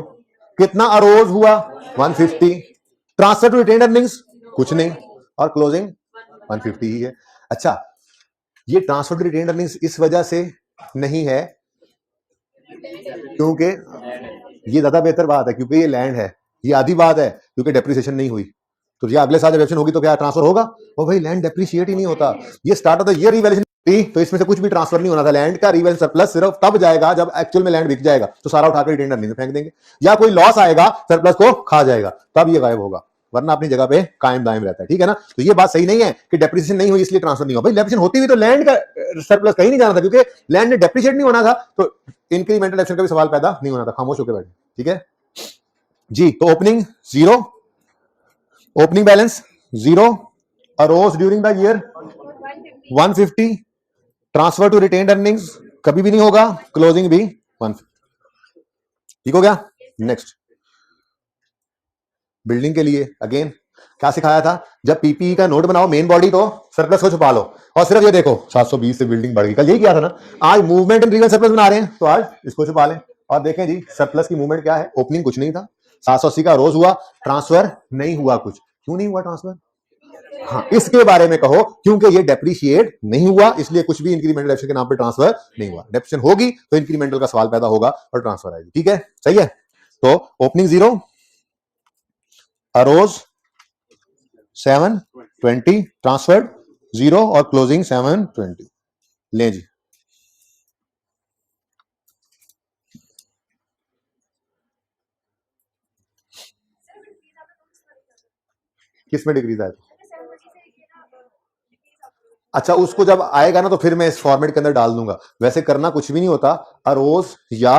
A: कितना अरोज हुआ 150, ट्रांसफर टू रिटेन्ड अर्निंग्स कुछ नहीं, और क्लोजिंग 150 ही है। अच्छा ये ट्रांसफर टू रिटेन्ड अर्निंग्स इस वजह से नहीं है क्योंकि ये ज्यादा बेहतर बात है, क्योंकि ये लैंड है, ये आधी बात है क्योंकि डेप्रिसिएशन नहीं हुई, तो ये अगले साल डेप्रिसिएशन होगी तो क्या ट्रांसफर होगा, और भाई लैंड डेप्रिशिएट ही नहीं होता। ये start of the year revaluation थी, तो इसमें से कुछ भी ट्रांसफर नहीं होना था, लैंड का रिवैल्यूएशन सरप्लस सिर्फ तब जाएगा जब एक्चुअल में लैंड बिक जाएगा, तो सारा उठाकर रिटेन्ड अर्निंग में फेंक देंगे, या कोई लॉस आएगा सरप्लस को खा जाएगा, तब ये गायब होगा, वरना अपनी जगह पे कायम दायम रहता है, ठीक है ना। तो ये बात सही नहीं है कि डेप्रिसिएशन नहीं हुई इसलिए ट्रांसफर नहीं हुआ, भाई डेप्रिसिएशन होती हुई तो लैंड का सरप्लस कहीं नहीं जाना था, क्योंकि लैंड ने डेप्रिशिएट नहीं होना था, तो इंक्रीमेंटल एक्शन का भी सवाल पैदा नहीं होना था, खामोश होकर बैठे, ठीक है जी। तो opening 0, opening balance 0, arose during the year 150, transfer to retained earnings कभी भी नहीं होगा, क्लोजिंग भी 150, ठीक हो गया। नेक्स्ट बिल्डिंग के लिए अगेन क्या सिखाया था, जब पीपीई का नोट बनाओ मेन बॉडी तो सरप्लस को छुपा लो, और सिर्फ ये देखो 720 से बिल्डिंग बढ़ गई, कल यही किया था ना। आज मूवमेंट इन रियल सरप्लस बना रहे हैं तो आज इसको छुपा लें, और देखें जी सरप्लस की मूवमेंट क्या है, ओपनिंग कुछ नहीं था, 780 का रोज हुआ, ट्रांसफर नहीं हुआ कुछ, क्यों नहीं हुआ ट्रांसफर, हाँ इसके बारे में कहो, क्योंकि ये डेप्रिशिएट नहीं हुआ इसलिए कुछ भी इंक्रीमेंटल एक्शन के नाम पे ट्रांसफर नहीं हुआ, डेप्रिसिएशन होगी तो इंक्रीमेंटल का सवाल पैदा होगा और ट्रांसफर आएगी, ठीक है, सही है। तो ओपनिंग 0, अरोज 720, ट्रांसफर्ड 0, और क्लोजिंग 720। ले जी, किसमें डिक्रीज आया, अच्छा उसको जब आएगा ना तो फिर मैं इस फॉर्मेट के अंदर डाल दूंगा, वैसे करना कुछ भी नहीं होता, अरोज या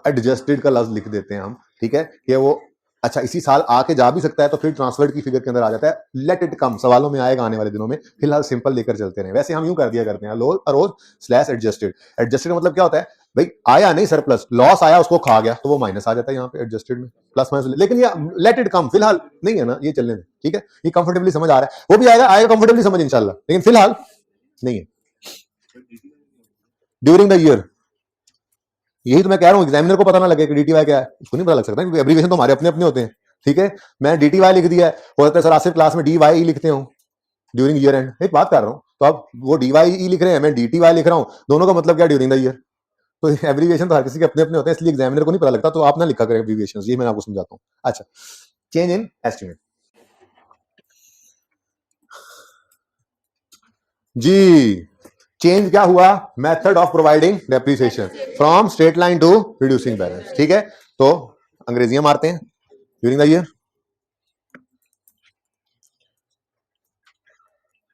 A: एडजस्टेड का लफ्ज लिख देते हैं हम, ठीक है, कि वो अच्छा इसी साल आके जा भी सकता है तो फिर ट्रांसफर्ड की फिगर के अंदर आ जाता है, लेट इट कम, सवालों में आएगा आने वाले दिनों में, फिलहाल सिंपल लेकर चलते रहे। वैसे हम यूं कर दिया करते हैं अरोज स्लैश एडजस्टेड, एडजस्टेड मतलब क्या होता है, भाई आया नहीं सरप्लस, लॉस आया उसको खा गया तो वो माइनस आ जाता है यहाँ पे एडजस्टेड में, प्लस माइनस, लेकिन ये लेट इट कम फिलहाल नहीं है ना, ये चलने दें, ठीक है, ये कंफर्टेबली समझ आ रहा है, वो भी आएगा कंफर्टेबली समझ इंशाल्लाह, लेकिन फिलहाल नहीं है। During the year. यही तो मैं कह रहा हूँ, एग्जामिनर को पता ना लगे कि डीटीवाई क्या है, उसको नहीं पता लग सकता, क्योंकि एब्रीविएशन तो हमारे अपने अपने होते हैं। ठीक है, मैं डीटीवाई लिख दिया है, हो सकता है सर आसिफ क्लास में डीवाई लिखते हो ड्यूरिंग ईयर एंड, एक बात कर रहा हूँ, तो अब वो डीवाई लिख रहे हैं, मैं डीटीवाई लिख रहा हूँ, दोनों का मतलब क्या ड्यूरिंग द ईयर। तो एब्रीविएशन तो हर किसी के अपने अपने होते हैं, इसलिए एग्जामिनर को नहीं पता लगता, तो आप ना लिखा करें एब्रीविएशन, ये मैं आपको समझाता हूँ। अच्छा, चेंज इन एस्टिमेट जी, चेंज क्या हुआ, method of providing depreciation from straight line to reducing balance. ठीक है, तो अंग्रेजियां मारते हैं during the year,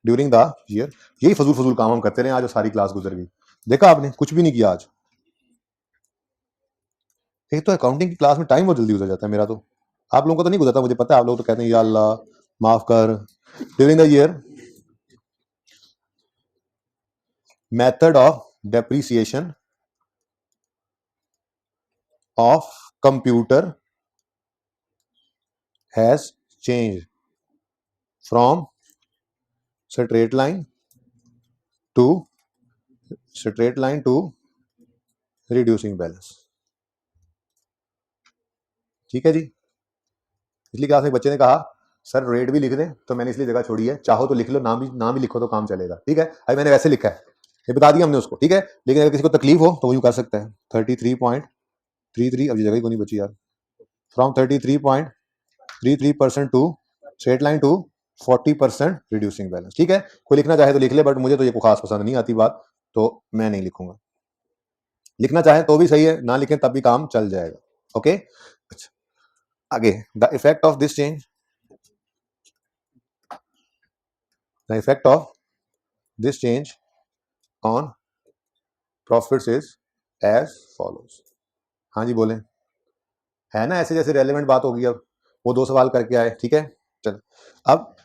A: during the year. यही फजूल फजूल काम हम करते रहे आज, सारी क्लास गुजर गई, देखा आपने, कुछ भी नहीं किया आज। एक तो अकाउंटिंग की क्लास में टाइम बहुत जल्दी गुजर जाता है मेरा, तो आप लोगों को तो नहीं गुजरता, मुझे पता है, आप लोग तो कहते हैं या अल्लाह माफ कर। During the year, method of depreciation of computer has changed from straight line to reducing balance। ठीक है जी, इसलिए क्लास में बच्चे ने कहा सर रेट भी लिख दें, तो मैंने इसलिए जगह छोड़ी है, चाहो तो लिख लो, ना भी लिखो तो काम चलेगा। ठीक है, अभी मैंने वैसे लिखा है, ये बता दिया हमने उसको। ठीक है, लेकिन अगर किसी को तकलीफ हो तो वो यूं कर सकता है 33.33, अब जगह ही को नहीं बची यार, from 33.33% to straight line to 40% reducing balance. ठीक है, कोई लिखना चाहे तो लिख ले, बट मुझे तो ये को खास पसंद नहीं आती बात, तो मैं नहीं लिखूंगा। लिखना चाहे तो भी सही है, ना लिखें तब भी काम चल जाएगा। ओके, अच्छा, आगे the effect of this change, the effect of this change on profits is as follows. हाँ जी बोलें, है ना ऐसे जैसे रेलेवेंट बात होगी। अब वो 2 सवाल करके आए। ठीक है, चल अब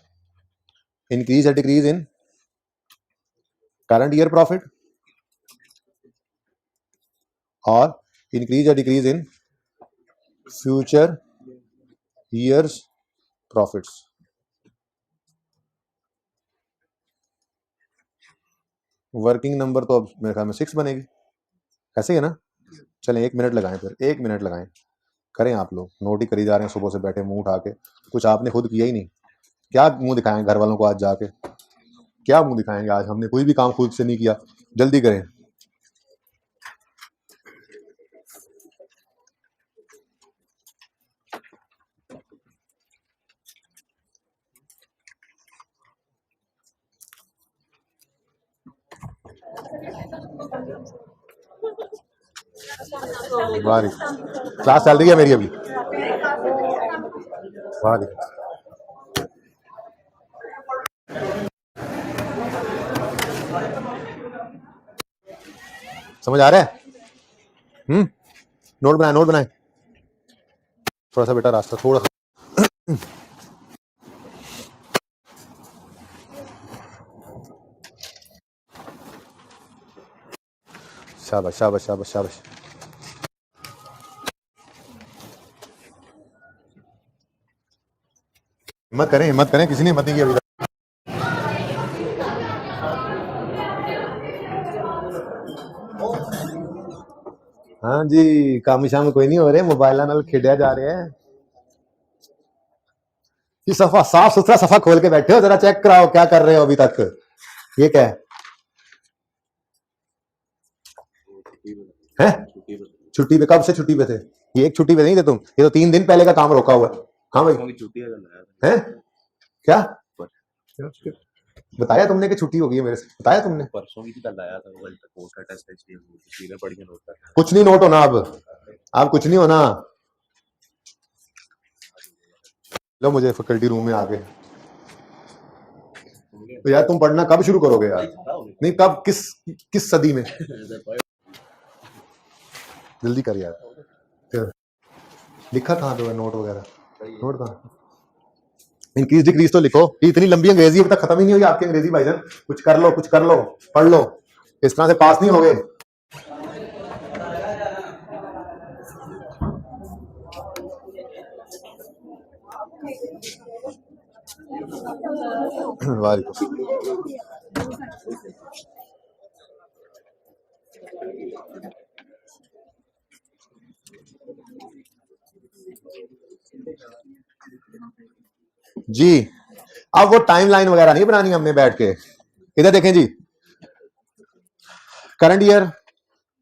A: इंक्रीज या decrease in current year profit और इंक्रीज या decrease in future years profits. Working number तो अब मेरे ख्याल में 6 बनेगी, ऐसे ही है ना। चलें 1 मिनट लगाएं, फिर 1 मिनट लगाएं, करें। आप लोग नोट ही करी जा रहे हैं सुबह से बैठे मुंह उठा के, कुछ आपने खुद किया ही नहीं। क्या मुंह दिखाएं घर वालों को आज जाके, क्या मुंह दिखाएंगे आज, हमने कोई भी काम खुद से नहीं किया। जल्दी करें। वाह, क्लास चल रही है मेरी अभी। वाह, समझ आ रहा है? नोट बनाए, नोट बनाए, थोड़ा सा बेटा रास्ता थोड़ा सा। शाबाश शाबाश शाबाश शाबाश। हिम्मत करें, किसी ने हिम्मत नहीं की अभी तक। हाँ जी, काम शाम कोई नहीं हो रहे, मोबाइल नाल खेडिया जा रहे हैं। ये सफा साफ सुथरा सफा खोल के बैठे हो, जरा चेक कराओ क्या कर रहे हो अभी तक। ये क्या है? छुट्टी पे? कब से छुट्टी पे थे? ये एक छुट्टी पे नहीं थे तुम, ये तो 3 दिन पहले का काम रोका हुआ है। हाँ भाई, है क्या बताया तुमने कि छुट्टी हो गई है? मेरे से बताया तुमने? परसों भी कल आया था, वो कोर्स का टेस्ट है, इसलिए पढ़ के नोट कर। कुछ नहीं नोट होना अब कुछ नहीं होना। लो मुझे फैकल्टी रूम में आके, तो यार तुम पढ़ना कब शुरू करोगे यार? नहीं कब, किस सदी में? जल्दी कर यार। लिखा कहाँ तो है नोट वगैरह? नोट कहाँ? इंक्रीज डिक्रीज तो लिखो। इतनी लंबी अंग्रेजी अभी तक खत्म ही नहीं हुई आपकी अंग्रेजी भाईजान। कुछ कर लो, कुछ कर लो, पढ़ लो, इस तरह से पास नहीं होगे। जी अब वो टाइमलाइन वगैरह नहीं बनानी हमने बैठ के। इधर देखें जी, करंट ईयर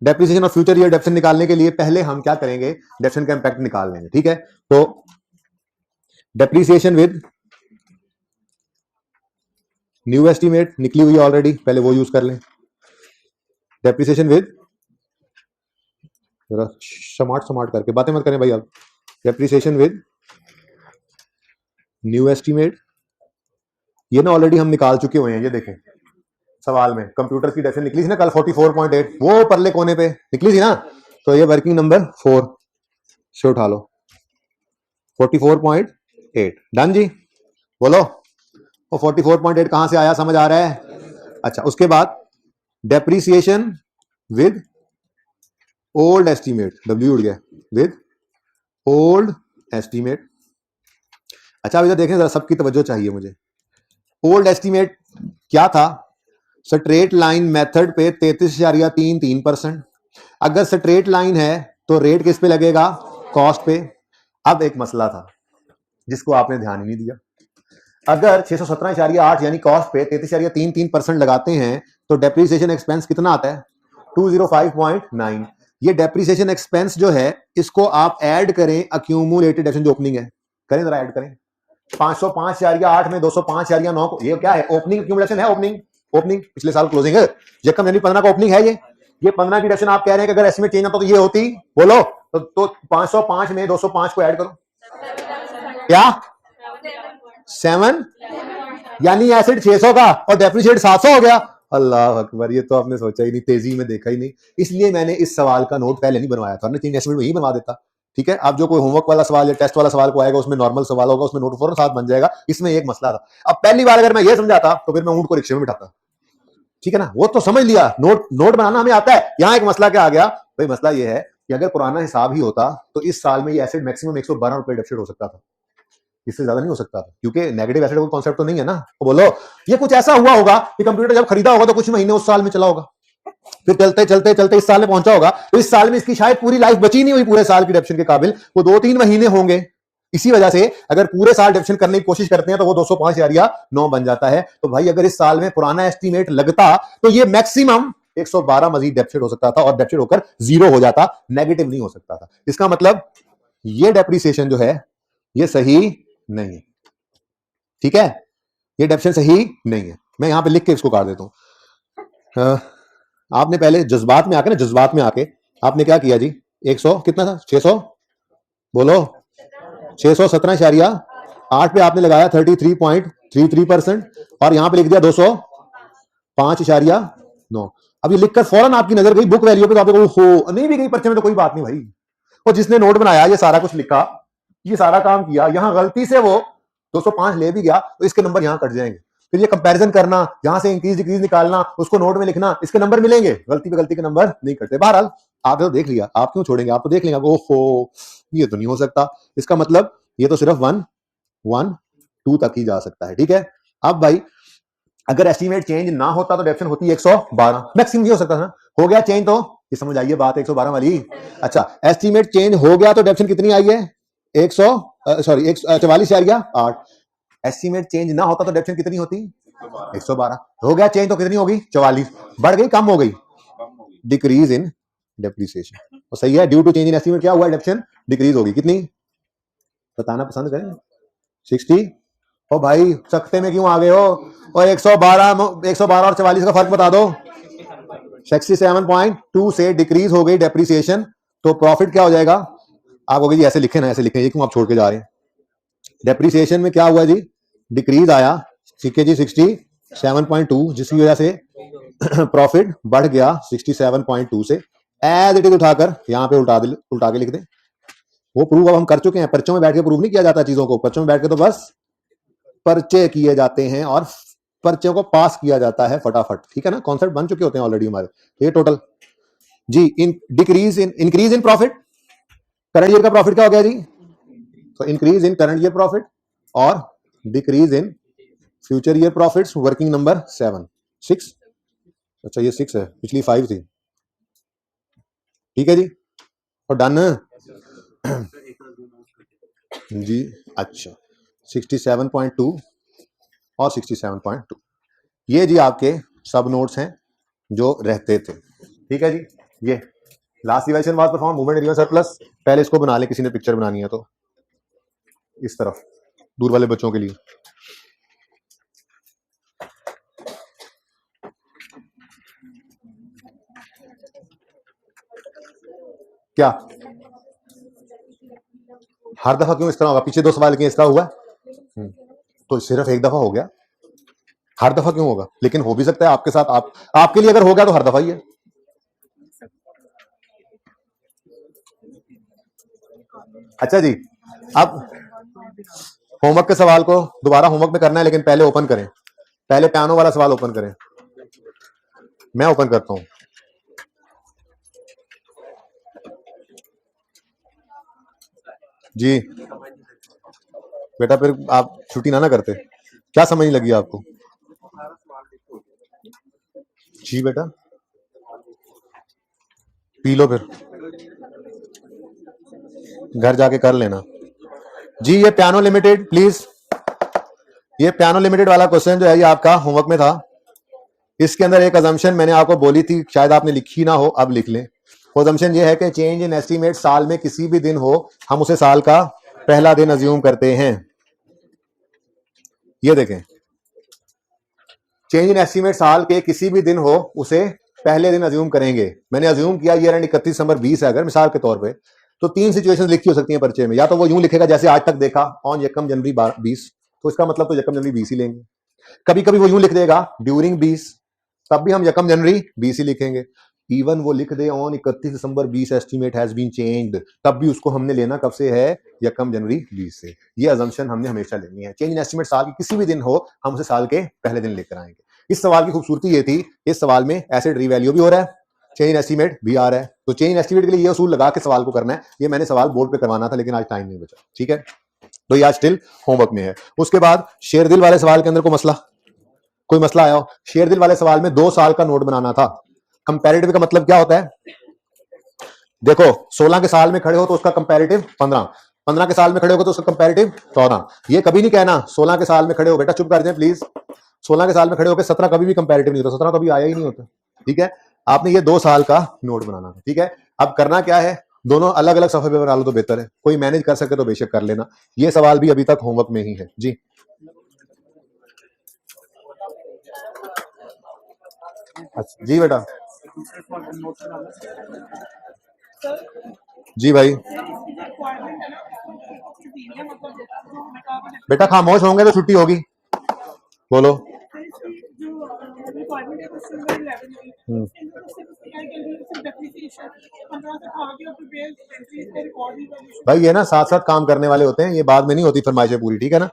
A: डेप्रिसिएशन और फ्यूचर ईयर डेप्रिसिएशन निकालने के लिए पहले हम क्या करेंगे, डेप्रिसिएशन का इंपैक्ट निकाल लेंगे। ठीक है, तो डेप्रिसिएशन विद न्यू एस्टीमेट निकली हुई ऑलरेडी, पहले वो यूज कर लें। डेप्रिसिएशन विद, जरा समार्ट करके बातें मत करें भाई आप। डेप्रिसिएशन विद न्यू एस्टीमेट, ये ना ऑलरेडी हम निकाल चुके हुए हैं। ये देखें सवाल में कंप्यूटर की डेफिनेशन निकली थी ना कल 44.8, वो परले कोने पे निकली थी ना, तो ये वर्किंग नंबर 4 से उठा लो 44.8। डन जी, बोलो वो 44.8 कहां से आया, समझ आ रहा है? अच्छा, उसके बाद depreciation with old estimate, W उड़ गया, विद ओल्ड एस्टीमेट। अच्छा अब इधर देखें जरा, सबकी तवज्जो चाहिए मुझे। ओल्ड एस्टीमेट क्या था? स्ट्रेट लाइन मेथड पे 33.33%। अगर स्ट्रेट लाइन है तो रेट किस पे लगेगा? कॉस्ट पे। अब एक मसला था जिसको आपने ध्यान ही नहीं दिया। अगर 617.8 यानी कॉस्ट पे 33.33% लगाते हैं तो डेप्रिसिएशन एक्सपेंस कितना आता है? 205.9। ये डेप्रिसिएशन एक्सपेंस जो है इसको आप ऐड करें अक्यूमुलेटेड डेप्रिसिएशन जो ओपनिंग है, करें जरा, ऐड करें 505.8 में 205.9 को, ये क्या है? ओपनिंग अक्यूमुलेशन है। ओपनिंग पिछले साल क्लोजिंग है, यकम जनवरी 15 का ओपनिंग है। ये 15 की डेप्रिसिएशन आप कह रहे हैं कि अगर एस्टिमेट चेंज होता तो ये होती, बोलो तो 505 में 205 को ऐड करो, क्या 7, यानी एसिड 600 का और डेप्रिसिएट 700 हो गया। अल्लाह अकबर, ये तो आपने सोचा ही नहीं, तेजी में देखा ही नहीं, इसलिए मैंने इस सवाल का नोट पहले नहीं बनवाया था, चेंज एस्टिमेट में ही बनवा देता। ठीक है, अब जो कोई होमवर्क वाला सवाल या टेस्ट वाला सवाल को आएगा उसमें नॉर्मल सवाल होगा, उसमें नोट फौरन साथ बन जाएगा। इसमें एक मसला था, अब पहली बार अगर मैं ये समझाता तो फिर मैं ऊंट को रिक्शे में बिठाता। ठीक है ना, वो तो समझ लिया, नोट बनाना हमें आता है। यहाँ एक मसला क्या आ गया भाई? मसला ये है कि अगर पुराना हिसाब ही होता तो इस साल में ये एसिड मैक्सिमम 112 रुपए डेप्सिट हो सकता था, इससे ज्यादा नहीं हो सकता था, क्योंकि नेगेटिव एसिड का कॉन्सेप्ट तो नहीं है ना। तो बोलो ये कुछ ऐसा हुआ होगा कि कंप्यूटर जब खरीदा होगा तो कुछ महीने उस साल में चला होगा, फिर चलते चलते चलते इस साल में पहुंचा होगा, तो इस साल में इसकी शायद पूरी लाइफ बची नहीं हुई पूरे साल की डेप्सिएशन के काबिल, वो 2-3 महीने होंगे। इसी वजह से अगर पूरे साल डेप्सिएशन करने की कोशिश करते हैं तो वो 205.9 बन जाता है। तो भाई अगर इस साल में पुराना एस्टीमेट लगता तो ये मैक्सिमम 112 मजीद डेप्सिएट हो सकता था और डेप्सिएट होकर 0 हो जाता, नेगेटिव नहीं हो सकता था। इसका मतलब ये डेप्रिसिएशन जो है ये सही नहीं है। ठीक है, ये डेप्सिएशन सही नहीं है। मैं यहां पे लिख के इसको काट देता हूं। आपने पहले जज्बात में आके आपने क्या किया जी? 100 कितना था? 600, बोलो 617.8 पे आपने लगाया 33.33% और यहां पे लिख दिया 205.9। अब ये लिखकर फौरन आपकी नजर गई बुक वैल्यू पे, तो आपको हो नहीं भी गई पर्चे में तो कोई बात नहीं भाई, और जिसने नोट बनाया ये सारा कुछ लिखा, ये सारा काम किया, यहां गलती से वो 205 ले भी गया तो इसके नंबर यहां कट जाएंगे। फिर ये कंपैरिजन करना, यहां से इंक्रीज डिक्रीज निकालना, उसको नोट में लिखना, इसके नंबर मिलेंगे, गलती पे गलती के नंबर नहीं कटते। बहरहाल आपने तो देख लिया, आप क्यों छोड़ेंगे? आप तो देख लेंगे, ओहो ये तो नहीं हो सकता, इसका मतलब ये तो सिर्फ 1-2 तक ही जा सकता है। ठीक है, अब भाई अगर एस्टीमेट चेंज ना होता तो डेप्सिएशन होती 112, मैक्सिमम ये हो सकता था। हो गया चेंज तो ये समझ आइए बात 112 वाली। अच्छा, एस्टीमेट चेंज हो गया तो डेप्सिएशन कितनी आई है? 44.8। एस्टीमेट चेंज ना होता तो डेप्सिएशन कितनी होती? 112। हो गया चेंज तो कितनी होगी? 44। बढ़ गई कम हो गई? Decrease in depreciation. तो सही है, due to change in estimate क्या हुआ? डेप्रिसिएशन डिक्रीज होगी। कितनी बताना पसंद करें? 60। ओ भाई सख्ते में क्यों आ गए हो? और 112 और 44 का फर्क बता दो। 67.2 से डिक्रीज हो गई डेप्रिसिएशन, तो प्रॉफिट क्या हो जाएगा? आप कहोगे जी ऐसे लिखे ना, ऐसे लिखे, ये क्यों आप छोड़ के जा रहे हैं? डेप्रिसिएशन में क्या हुआ जी? डिक्रीज आया, ठीक है जी 67.2, जिसकी वजह से प्रॉफिट बढ़ गया 67.2 से। एज इट इज उठाकर यहाँ पे उल्टा के लिख दें। वो प्रूव अब हम कर चुके हैं, पर्चों में बैठ के प्रूव नहीं किया जाता चीजों को, पर्चों में बैठ के तो बस पर्चे किए जाते हैं और पर्चों को पास किया जाता है फटाफट। ठीक है ना, कॉन्सेप्ट बन चुके होते हैं ऑलरेडी हमारे। ये टोटल जी increase in profit, current year का प्रॉफिट क्या हो गया जी? तो increase in current year profit और decrease in future year profits, working number 6। अच्छा ये 6 है, पिछली 5 थी। ठीक है जी, और डन जी। अच्छा 67.2 और 67.2 ये जी आपके सब नोट्स हैं जो रहते थे। ठीक है जी, ये last evaluation was perform movement area surplus. पहले इसको बना ले, किसी ने पिक्चर बनानी है तो इस तरफ दूर वाले बच्चों के लिए। क्या हर दफा क्यों इस तरह होगा? पीछे 2 सवाल किए, इस तरह हुआ तो सिर्फ एक दफा हो गया, हर दफा क्यों होगा? लेकिन हो भी सकता है आपके साथ, आपके लिए अगर हो गया तो हर दफा ही है। अच्छा जी, अब होमवर्क के सवाल को दोबारा होमवर्क में करना है, लेकिन पहले ओपन करें, पहले पियानो वाला सवाल ओपन करें। मैं ओपन करता हूं जी। बेटा फिर आप छुट्टी ना करते, क्या समझ नहीं लगी आपको? जी बेटा पी लो, फिर घर जाके कर लेना जी। ये पियानो लिमिटेड प्लीज, ये पियानो लिमिटेड वाला क्वेश्चन जो है ये आपका होमवर्क में था। इसके अंदर एक अजम्पशन मैंने आपको बोली थी, शायद आपने लिखी ना हो, अब लिख लें। अजम्पशन ये है कि चेंज इन एस्टीमेट साल में किसी भी दिन हो, हम उसे साल का पहला दिन अज्यूम करते हैं। ये देखें, चेंज इन एस्टीमेट साल के किसी भी दिन हो, उसे पहले दिन अज्यूम करेंगे। मैंने अज्यूम किया ये 31 दिसंबर 20 है, अगर मिसाल के तौर पे, तो 3 सिचुएशंस लिखी हो सकती हैं पर्चे में। या तो वो यूं लिखेगा जैसे आज तक देखा, ऑन यकम जनवरी 20, तो इसका मतलब तो यकम जनवरी 20 ही लेंगे। कभी कभी वो यूं लिख देगा ड्यूरिंग 20, तब भी हम यकम जनवरी 20 ही लिखेंगे। इवन वो लिख दे on 31 December 20 estimate has been changed, तब भी उसको हमने लेना कब से है? यकम जनवरी 20 से। ये अजम्पशन हमने हमेशा लेनी है। चेंज इन एस्टीमेट साल की किसी भी दिन हो, हम उसे साल के पहले दिन लेकर आएंगे। इस सवाल की खूबसूरती ये थी, इस सवाल में एसिड रीवैल्यू भी हो रहा है, चेंज इन एस्टीमेट भी आ रहा है। तो चेंज इन एस्टीमेट के लिए ये उसूल लगा के सवाल को करना है। ये मैंने सवाल बोर्ड पे करवाना था, लेकिन आज टाइम नहीं बचा। ठीक है, तो ये आज स्टिल होमवर्क में है। उसके बाद शेरदिल वाले सवाल के अंदर कोई मसला आया हो? शेरदिल वाले सवाल में 2 साल का नोट बनाना था। कंपैरेटिव का मतलब क्या होता है? देखो 16 के साल में खड़े हो तो उसका कंपैरेटिव 15, 15 के साल में खड़े हो तो उसका कंपैरेटिव 14। ये कभी नहीं कहना 16 के साल में खड़े हो, बेटा चुप कर जाए प्लीज। 16 के साल में खड़े होकर 17 कभी भी कंपैरेटिव नहीं होता, 17 कभी आया ही नहीं होता। ठीक है, आपने ये 2 साल का नोट बनाना था। ठीक है, अब करना क्या है, दोनों अलग अलग सफे पे बना लो तो बेहतर है। कोई मैनेज कर सके तो बेशक कर लेना। ये सवाल भी अभी तक होमवर्क में ही है जी। अच्छा जी बेटा, जी भाई बेटा खामोश होंगे तो छुट्टी होगी, बोलो। भाई ये ना साथ साथ काम करने वाले होते हैं, ये बाद में नहीं होती फरमाइशें पूरी। ठीक है ना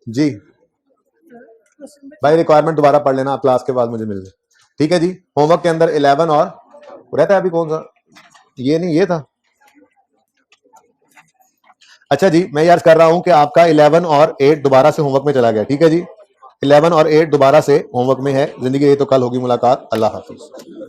A: जी भाई, रिक्वायरमेंट दोबारा पढ़ लेना, आप क्लास के बाद मुझे मिल जाए। ठीक है जी, होमवर्क के अंदर 11 और रहता है अभी कौन सा, ये नहीं ये था। अच्छा जी, मैं यार कर रहा हूं कि आपका 11 और 8 दोबारा से होमवर्क में चला गया। ठीक है जी, 11 और 8 दोबारा से होमवर्क में है। जिंदगी ये तो कल होगी मुलाकात। अल्लाह हाफिज।